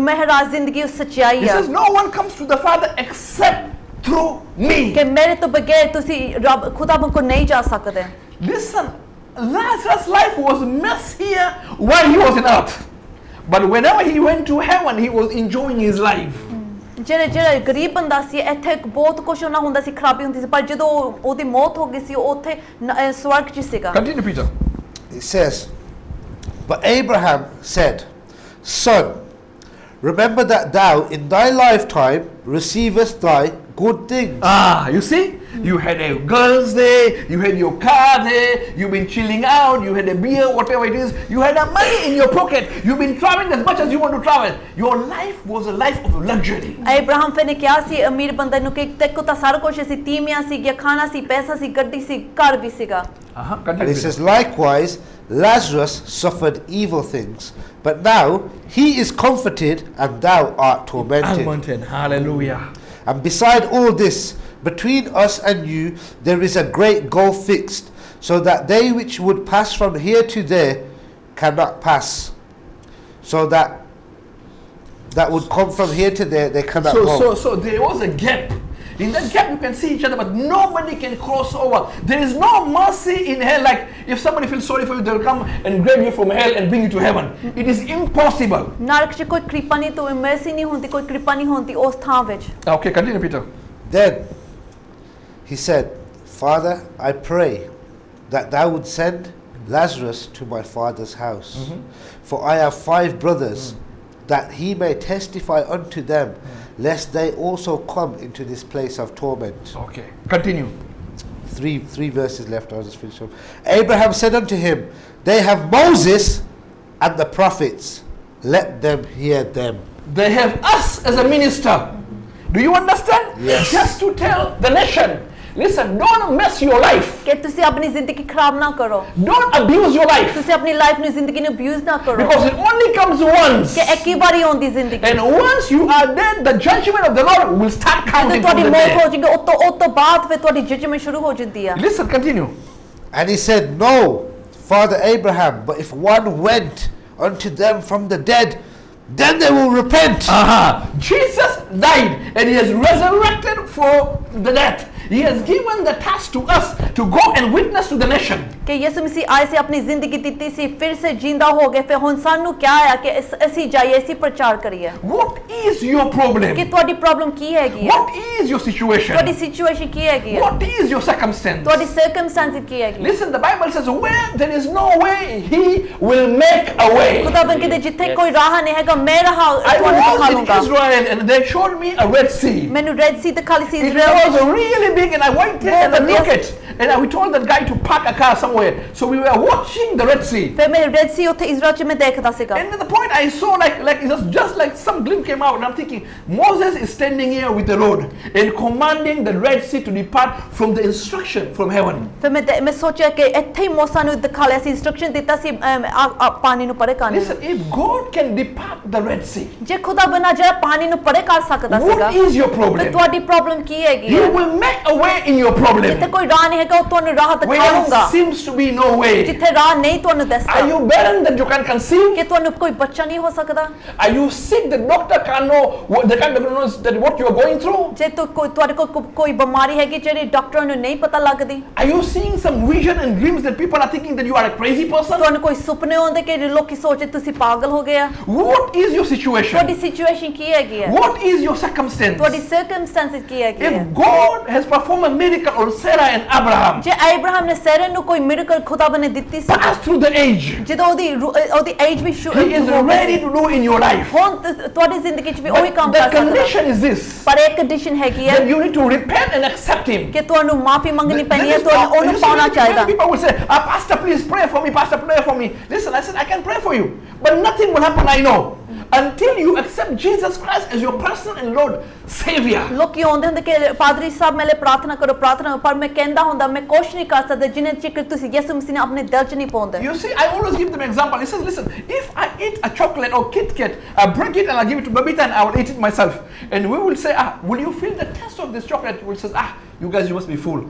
ਮੈਂ ਰਾਹ ਜ਼ਿੰਦਗੀ ਔਰ ਸੱਚਾਈ He ਆ says, "No one comes to the Father except through me." ਕਿ ਮੇਰੇ ਤੋਂ ਬਗੈਰ ਤੁਸੀਂ ਰੱਬ ਖੁਦਾ ਕੋ ਨਹੀਂ ਜਾ ਸਕਦੇ Listen, Lazarus' life was messed here while he was in earth. But whenever he went to heaven, he was enjoying his life. ਜਿਹੜਾ ਗਰੀਬ ਬੰਦਾ ਸੀ ਇੱਥੇ ਬਹੁਤ ਕੁਝ ਉਹਨਾਂ ਹੁੰਦਾ ਸੀ ਖਰਾਬੀ ਹੁੰਦੀ ਸੀ ਪਰ ਜਦੋਂ ਉਹਦੀ ਮੌਤ ਹੋ ਗਈ ਸੀ ਉਹ ਉੱਥੇ ਸਵਰਗ 'ਚ ਸੀਗਾ Continue, Peter. It says, but Abraham said, Son, remember that thou in thy lifetime receivest thy good things. Ah, you see? You had a girls there, you had your car there, you've been chilling out, you had a beer, whatever it is, you had a money in your pocket, you've been traveling as much as you want to travel. Your life was a life of luxury. Abraham ਫਿਰ ਨੇ ਕਿਹਾ ਸੀ ਅਮੀਰ ਬੰਦੇ ਨੂੰ ਕਿ ਤੇਕੋ ਤਾਂ ਸਾਰਾ ਕੁਝ ਸੀ ਤੀਮੀਆਂ ਸੀ ਗਿਆ ਖਾਣਾ ਸੀ ਪੈਸਾ ਸੀ ਗੱਡੀ ਸੀ ਘਰ ਵੀ ਸੀਗਾ And it says, likewise, Lazarus suffered evil things, but now he is comforted and thou art tormented. Hallelujah. And beside all this, between us and you, there is a great gulf fixed, so that they which would pass from here to there cannot pass. So that would come from here to there, they cannot go. So there was a gap. In that gap you can see each other, but nobody can cross over. There is no mercy in hell. Like if somebody feels sorry for you, they'll come and grab you from hell and bring you to heaven. It is impossible. ਨਰਕ 'ਚ ਕੋਈ ਕਿਰਪਾ ਨਹੀਂ ਤੋਂ Mercy ਨਹੀਂ ਹੁੰਦੀ ਕੋਈ ਕਿਰਪਾ ਨਹੀਂ ਹੁੰਦੀ ਉਸ ਥਾਂ ਵਿੱਚ Okay, continue, Peter. Then he said, Father, I pray that thou would send Lazarus to my father's house, for I have 5 brothers, that he may testify unto them, lest they also come into this place of torment. Okay, continue. Three verses left, I'll just finish up. Abraham said unto him, they have Moses and the prophets, let them hear them. They have us as a minister. Do you understand? Yes. Just to tell the nation, listen, don't mess your life. ਕਿ ਤੁਸੀਂ ਆਪਣੀ ਜ਼ਿੰਦਗੀ ਖਰਾਬ ਨਾ ਕਰੋ Don't abuse your life. ਤੁਸੀਂ ਆਪਣੀ life ਨੂੰ ਜ਼ਿੰਦਗੀ ਨੂੰ ਅਬਿਊਜ਼ ਨਾ ਕਰੋ Because it only comes once. ਕਿ ਇੱਕ ਹੀ ਵਾਰੀ ਆਉਂਦੀ ਜ਼ਿੰਦਗੀ And once you are dead, the judgment of the Lord will start ਜਦੋਂ counting from ਤੁਹਾਡੀ the ਮੌਤ ਹੋ dead. ਜਾਏਗੀ ਉਸ ਤੋਂ ਬਾਅਦ ਫਿਰ ਤੁਹਾਡੀ ਜੱਜਮੈਂਟ ਸ਼ੁਰੂ ਹੋ ਜਾਂਦੀ ਆ Listen, continue. And he said, no, Father Abraham, but if one went unto them from the dead, then they will repent. Jesus died and he has resurrected for the death. He has given the task to us to go and witness to the nation. ਕਿ ਯਿਸੂ ਮਸੀਹ ਆਏ ਸੀ ਆਪਣੀ ਜ਼ਿੰਦਗੀ ਦਿੱਤੀ ਸੀ ਫਿਰ ਸੇ ਜਿੰਦਾ ਹੋ ਗਏ ਫਿਰ ਹੁਣ ਸਾਨੂੰ ਕਿਹਾ ਆ ਕਿ ਅਸੀਂ ਜਾਈਏ ਅਸੀਂ ਪ੍ਰਚਾਰ ਕਰੀਏ What is your problem? ਕਿ ਤੁਹਾਡੀ ਪ੍ਰੋਬਲਮ ਕੀ ਹੈਗੀ ਆ What is your situation? ਤੁਹਾਡੀ ਸਿਚੁਏਸ਼ਨ ਕੀ ਹੈਗੀ ਆ What is your circumstance? ਤੁਹਾਡੀ ਸਰਕਮਸਟੈਂਸ ਕੀ ਹੈਗੀ Listen, the Bible says, where there is no way, he will make a way. ਖੁਦਾਵੰਦ ਕਹਿੰਦੇ ਜਿੱਥੇ ਕੋਈ ਰਾਹ ਨਹੀਂ ਹੈਗਾ ਮੈਂ ਰਾਹ I ਤੁਹਾਨੂੰ ਦਿਖਾ was in ਲੂੰਗਾ Israel and they showed me a Red Sea. ਮੈਨੂੰ ਰੈਡ ਸੀ ਦਿਖਾ ਲਈ ਸੀ It Israel was really big and I went there and I looked at it and we told that guy to park a car somewhere. So we were watching the Red Sea. ਫਿਰ ਮੈਂ red ਸੀ ਉੱਥੇ Israel 'ਚ ਮੈਂ ਦੇਖਦਾ ਸੀਗਾ And at the point I saw like it was just like some glimpse came out and I'm thinking Moses is standing here with the rod and commanding the Red Sea to depart from the instruction from heaven. ਫਿਰ ਮੈਂ ਸੋਚਿਆ ਕਿ ਇੱਥੇ ਹੀ ਮੋਸਾ ਨੂੰ ਦਿਖਾ ਲਿਆ ਸੀ instruction ਦਿੱਤਾ ਸੀ ਪਾਣੀ ਨੂੰ ਪਰੇ ਕਰਨੇ Listen, if God can depart the Red Sea, ਜੇ ਖੁਦਾ ਬਣਾ ਜਿਹੜਾ ਪਾਣੀ ਨੂੰ ਪਰੇ ਕਰ ਸਕਦਾ ਸੀਗਾ what is your ਤੇ problem? ਤੁਹਾਡੀ ਪ੍ਰੋਬਲਮ ਕੀ ਹੈਗੀ He ਹੈ will make a way in your problem. ਜਿੱਥੇ ਕੋਈ ਰਾਹ ਨਹੀਂ ਹੈਗਾ ਉਹ ਤੁਹਾਨੂੰ ਰਾਹ Where ਦਿਖਾਊਗਾ there seems to be no way. ਜਿੱਥੇ ਰਾਹ ਨਹੀਂ ਤੁਹਾਨੂੰ ਦੱਸਦਾ Are you barren that you can't conceive? ਕਿ ਤੁਹਾਨੂੰ ਕੋਈ ਬੱਚਾ ਨਹੀਂ ਹੋ ਸਕਦਾ Are you sick that doctor can't know what you are going through? ਜੇ ਤੁਹਾਡੇ ਕੋਲ ਕੋਈ ਬਿਮਾਰੀ ਹੈਗੀ ਜਿਹੜੀ ਡਾਕਟਰਾਂ ਨੂੰ ਨਹੀਂ ਪਤਾ ਲੱਗਦੀ Are you seeing some vision and dreams that people are thinking that you are a crazy person? ਤੁਹਾਨੂੰ ਕੋਈ ਸੁਪਨੇ ਆਉਂਦੇ ਕਿ ਲੋਕੀ ਸੋਚਦੇ ਤੁਸੀਂ ਪਾਗਲ ਹੋ ਗਏ ਆ What is your situation? ਤੁਹਾਡੀ ਸਿਚੁਏਸ਼ਨ ਕੀ ਹੈਗੀ ਹੈ What is your circumstance? ਤੁਹਾਡੀ ਸਰਕਮਸਟੈਂਸਸ ਕੀ ਹੈਗੀ ਹੈ If God has performed a miracle on Sarah and Abraham, ਜੇ ਅਬਰਾਹਮ ਨੇ ਸੈਰਾ ਨੂੰ ਕੋਈ ਮਿਰਾਕਲ ਖੁਦਾ ਨੇ ਦਿੱਤੀ ਸੀ pass through the age, ਜਦੋਂ ਉਹਦੀ ਏਜ ਵੀ He is ready to do in your life. ਹੁਣ ਤੁਹਾਡੀ ਜ਼ਿੰਦਗੀ 'ਚ ਵੀ ਉਹੀ ਕੰਮ The ਕਰ ਸਕਦਾ condition is this, ਪਰ ਇੱਕ ਕੰਡੀਸ਼ਨ ਹੈਗੀ ਹੈ that you need to repent and accept Him. ਕਿ ਤੁਹਾਨੂੰ ਮਾਫੀ ਮੰਗਣੀ ਪੈਣੀ ਹੈ That is ਤੁਹਾਨੂੰ all. ਉਹਨੂੰ You see, ਪਾਉਣਾ many ਚਾਹੀਦਾ people will say, Pastor, please pray for me. Pastor, pray for me. Listen, I said, I can pray for you. But nothing will happen, I know. Until you accept Jesus Christ as your personal and Lord Savior. ਲੋਕੀ ਆਉਂਦੇ ਹੁੰਦੇ ਕਿ ਪਾਦਰੀ ਸਾਹਿਬ ਮੇਲੇ ਪ੍ਰਾਰਥਨਾ ਕਰੋ ਪਰ ਮੈਂ ਕਹਿੰਦਾ ਹੁੰਦਾ ਮੈਂ ਕੁਛ ਨਹੀਂ ਕਰ ਸਕਦਾ ਜਿੰਨੇ ਚਿਰ ਤੁਸੀਂ ਯਿਸੂ ਮਸੀਹ ਨੇ ਆਪਣੇ ਦਿਲ 'ਚ ਨਹੀਂ ਪਾਉਂਦੇ You see, I always give them an example. He says, listen, if I eat a chocolate or Kit Kat, I break it and I give it to Babita and I will eat it myself. And we will say, will you feel the taste of this chocolate? We will say, you guys, you must be fool.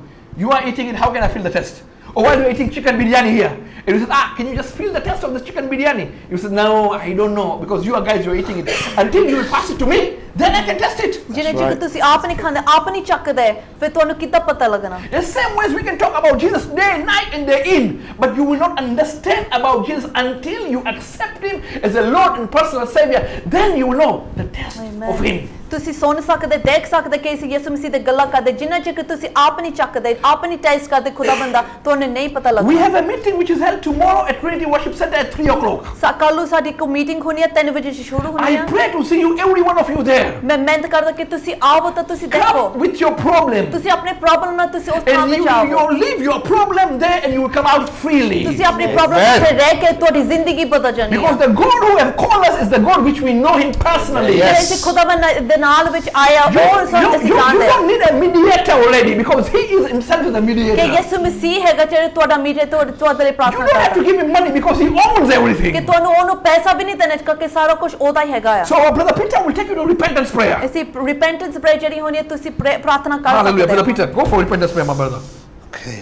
You are eating it, how can I feel the taste? Or why are you eating chicken biryani here? And you said, can you just feel the taste of the chicken biryani? You said, no, I don't know, because you guys, you're eating it. Until you will pass it to me, then I can test it. ਜਿਹਨੇ ਚਿਕਰ ਤੁਸੀਂ ਆਪ ਨਹੀਂ ਖਾਂਦੇ ਆਪ ਨਹੀਂ ਚੱਕਦੇ ਫਿਰ ਤੁਹਾਨੂੰ ਕਿੱਦਾਂ ਪਤਾ ਲੱਗਣਾ The same ways we can talk about Jesus day, night, and day in, but you will not understand about Jesus until you accept Him as a Lord and personal Savior. Then you will know the test of Him. ਤੁਸੀਂ ਸੁਣ ਸਕਦੇ ਦੇਖ ਸਕਦੇ ਕਿ ਇਸ ਯਿਸੂ ਮਸੀਹ ਦੇ ਗੱਲਾਂ ਕਰਦੇ ਜਿੰਨਾ ਚਿਰ ਤੁਸੀਂ ਆਪ ਨਹੀਂ ਚੱਕਦੇ ਆਪ ਨਹੀਂ ਟੈਸਟ ਕਰਦੇ ਖੁਦਾਵੰਦ ਦਾ ਤੁਹਾਨੂੰ ਨਹੀਂ ਪਤਾ We ਲੱਗਦਾ have a meeting which is held tomorrow at Trinity Worship Center at 3 o'clock. ਕੱਲ ਨੂੰ ਸਾਡੀ ਇੱਕ ਮੀਟਿੰਗ ਹੋਣੀ ਹੈ 3 ਵਜੇ ਸ਼ੁਰੂ ਹੋਣੀ I ਹੈ pray to see you, every one of you there. ਮੈਂ ਮਿਹਨਤ ਕਰਦਾ ਕਿ ਤੁਸੀਂ ਆਵੋ ਤਾਂ ਤੁਸੀਂ ਦੇਖੋ Come with your problem. ਤੁਸੀਂ ਆਪਣੇ ਪ੍ਰੋਬਲਮ ਨਾਲ ਤੁਸੀਂ ਉਸ ਥਾਂ And ਵਿੱਚ ਆਵੋ you leave your problem there and you will come out freely. ਤੁਸੀਂ ਆਪਣੀ ਪ੍ਰੋਬਲਮ ਤੇ ਰਹਿ ਕੇ ਤੁਹਾਡੀ ਜ਼ਿੰਦਗੀ ਬਦਲ ਜਾਣੀ ਹੈ Because the God who have called us is the God which we know Him personally. ਜਿਹੜੇ ਅਸੀਂ ਖੁਦਾਵੰਦ ਦੇ ਨਾਲ ਵਿੱਚ ਆਇਆ You, ਉਹ ਸਾਨੂੰ ਅਸੀਂ you ਜਾਣਦੇ don't need a mediator already because He is Himself is the ਕਿ mediator. ਯਿਸੂ ਮਸੀਹ ਹੈਗਾ ਜਿਹੜਾ ਤੁਹਾਡਾ ਮੀਟਰ ਤੁਹਾਡੇ ਲਈ You ਪ੍ਰਾਰਥਨਾ don't have to ਕਰਦਾ give Him money because He owns ਕਿ everything. ਤੁਹਾਨੂੰ ਉਹਨੂੰ ਪੈਸਾ ਵੀ ਨਹੀਂ ਦੇਣਾ ਕਿਉਂਕਿ ਸਾਰਾ ਕੁਝ ਉਹਦਾ ਹੀ ਹੈਗਾ ਆ So our brother Peter will take you to repentance prayer. ਅਸੀਂ ਰਿਪੈਂਟੈਂਸ ਪ੍ਰੇ ਜਿਹੜੀ ਹੋਣੀ ਹੈ ਤੁਸੀਂ ਪ੍ਰਾਰਥਨਾ ਕਰ Hallelujah. ਸਕਦੇ Brother ਹੋ Peter, go for repentance prayer, my brother. Okay.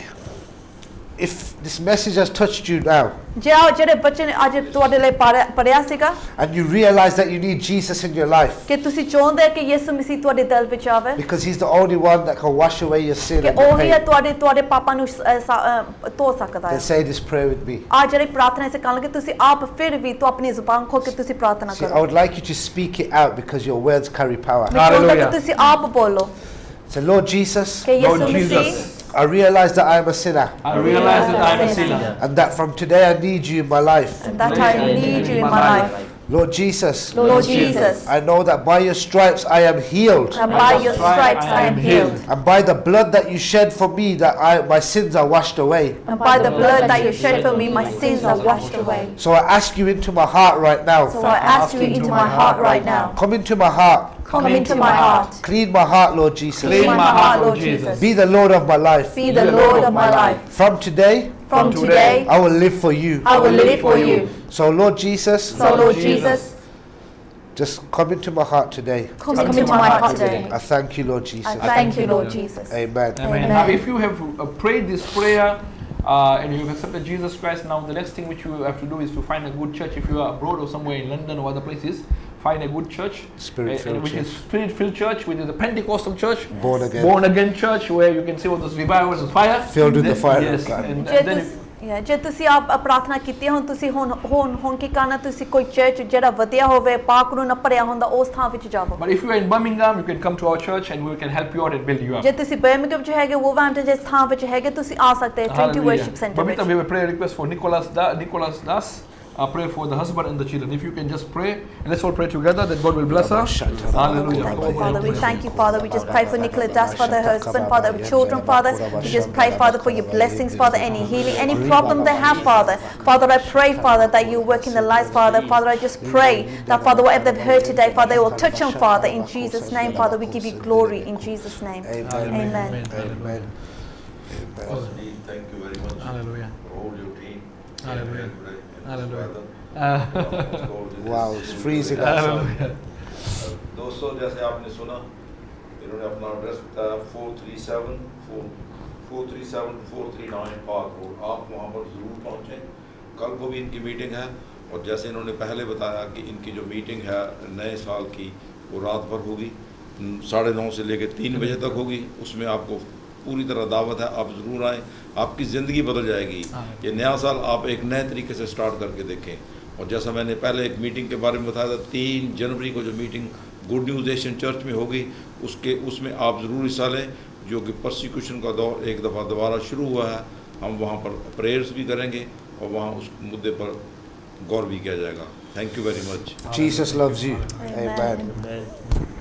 If this message has touched you now, ਜੇ ਆਹ ਜਿਹੜੇ ਬੱਚੇ ਨੇ ਅੱਜ ਤੁਹਾਡੇ ਲਈ ਪੜਿਆ ਸੀਗਾ and you realize that you need Jesus in your life, ਕਿ ਤੁਸੀਂ ਚਾਹੁੰਦੇ ਕਿ ਯਿਸੂ ਮਸੀਹ ਤੁਹਾਡੇ ਦਿਲ ਵਿੱਚ ਆਵੇ because He's the only one that can wash away your sin ਕਿ and your ਉਹੀ ਹੈ pain, ਤੁਹਾਡੇ ਪਾਪਾਂ ਨੂੰ ਧੋ ਸਕਦਾ ਹੈ then say this prayer with me. ਆ ਜਿਹੜੀ ਪ੍ਰਾਰਥਨਾ ਇਸੇ ਕਰਨ ਕਿ ਤੁਸੀਂ ਆਪ ਫਿਰ ਵੀ ਤੋਂ ਆਪਣੀ ਜ਼ੁਬਾਨ ਖੋਲ ਕੇ ਤੁਸੀਂ ਪ੍ਰਾਰਥਨਾ See, I ਕਰੋ would like you to speak it out because your words carry power. ਮੈਂ ਚਾਹੁੰਦਾ ਕਿ Hallelujah. ਤੁਸੀਂ ਆਪ ਬੋਲੋ Say, Lord Jesus, ਕਿ ਯਿਸੂ Lord Masih Jesus, I realize that I am a sinner I realize that I am a sinner. and that from today I need you in my life. that I need you in my life Lord Jesus, Lord Jesus I know that by your stripes I am healed, and by your stripes I am healed and by the blood that you shed for me that my sins are washed away. and by the blood that you shed for me my sins are washed away So I ask you into my heart right now. so I ask you into my heart right now Come into my heart. come into my heart Clean my heart, Lord Jesus. Clean my heart, Lord Jesus. Be the Lord of my life. be the Lord of my life From today, from today I will live for you. I will live for you So Lord Jesus, so Lord Jesus just come into my heart today. come into my heart today I thank you, Lord Jesus. I thank you Lord Jesus Amen. Amen. Now, if you have prayed this prayer and you have accepted Jesus Christ, now the next thing which you have to do is to find a good church. If you are abroad or somewhere in London or other places, find a good church, Spirit-filled which is church. spirit-filled church, which is a Pentecostal church, Born again. church, where you can see all those revivals and fire, Filled with the Then- fire of yes, God. and ਜੇ then ਤੁਸੀਂ ਜੇ ਤੁਸੀਂ ਆਪ ਪ੍ਰਾਰਥਨਾ ਕੀਤੀ ਹੈ, ਹੁਣ ਤੁਸੀਂ ਹੁਣ ਕੀ ਕਰਨਾ ਤੁਸੀਂ ਕੋਈ ਚਰਚ ਜਿਹੜਾ ਵਧੀਆ ਹੋਵੇ ਪਾਕ ਨੂੰ ਨਾ ਭਰਿਆ ਹੁੰਦਾ ਉਸ ਥਾਂ ਵਿੱਚ ਜਾਵੋ But if you are in Birmingham, you can come to our church and we can help you out and build you up. ਜੇ ਤੁਸੀਂ ਬਰਮਿੰਘਮ ਚ ਹੈਗੇ ਵੂਵਰਹੈਂਪਟਨ ਜਿਸ ਥਾਂ ਵਿੱਚ ਹੈਗੇ ਤੁਸੀਂ ਆ ਸਕਦੇ ਹੋ ਟ੍ਰਿਨਿਟੀ Hallelujah. ਵਰਸ਼ਿਪ ਸੈਂਟਰ ਵਿੱਚ Babita, we have a prayer request for Nicholas Das. Pray for the husband and the children. If you can just pray, and let's all pray together that God will bless her. Hallelujah. Father, we thank you, Father. We just pray for Nicholas Das, Father, her husband, Father, her children, Father. We just pray, Father, for your blessings, Father, any healing, any problem they have, Father. Father, I pray, Father, that you work in their lives, Father. Father, I just pray that, Father, whatever they've heard today, Father, they will touch them, Father, in Jesus' name, Father. We give you glory in Jesus' name. Amen. Amen. Amen. Pastor Neil, thank you very much. Hallelujah. For all your team. Hallelujah. Hallelujah. Wow, it's freezing outside. Hallelujah. दोस्तों जैसे आपने सुना इन्होंने अपना address बताया 437-439 park road आप वहाँ पर ज़रूर पहुँचें कल को भी इनकी मीटिंग है और जैसे इन्होंने पहले बताया कि इनकी जो मीटिंग है नए साल की वो रात भर होगी 9:30 से लेकर 3 बजे तक होगी उसमें आपको पूरी तरह दावत है आप ज़रूर आएँ आपकी ज़िंदगी बदल जाएगी ये नया साल आप एक नए तरीके से स्टार्ट करके देखें और जैसा मैंने पहले एक मीटिंग के बारे में बताया था 3 जनवरी को जो meeting good news Asian church में होगी उसमें आप ज़रूर हिस्सा लें जो कि परसिक्यूशन का दौर एक दफ़ा दोबारा शुरू हुआ है हम वहाँ पर प्रेयर्स भी करेंगे और वहाँ उस मुद्दे पर गौर भी किया जाएगा thank you very much Jesus loves you. Amen. Amen.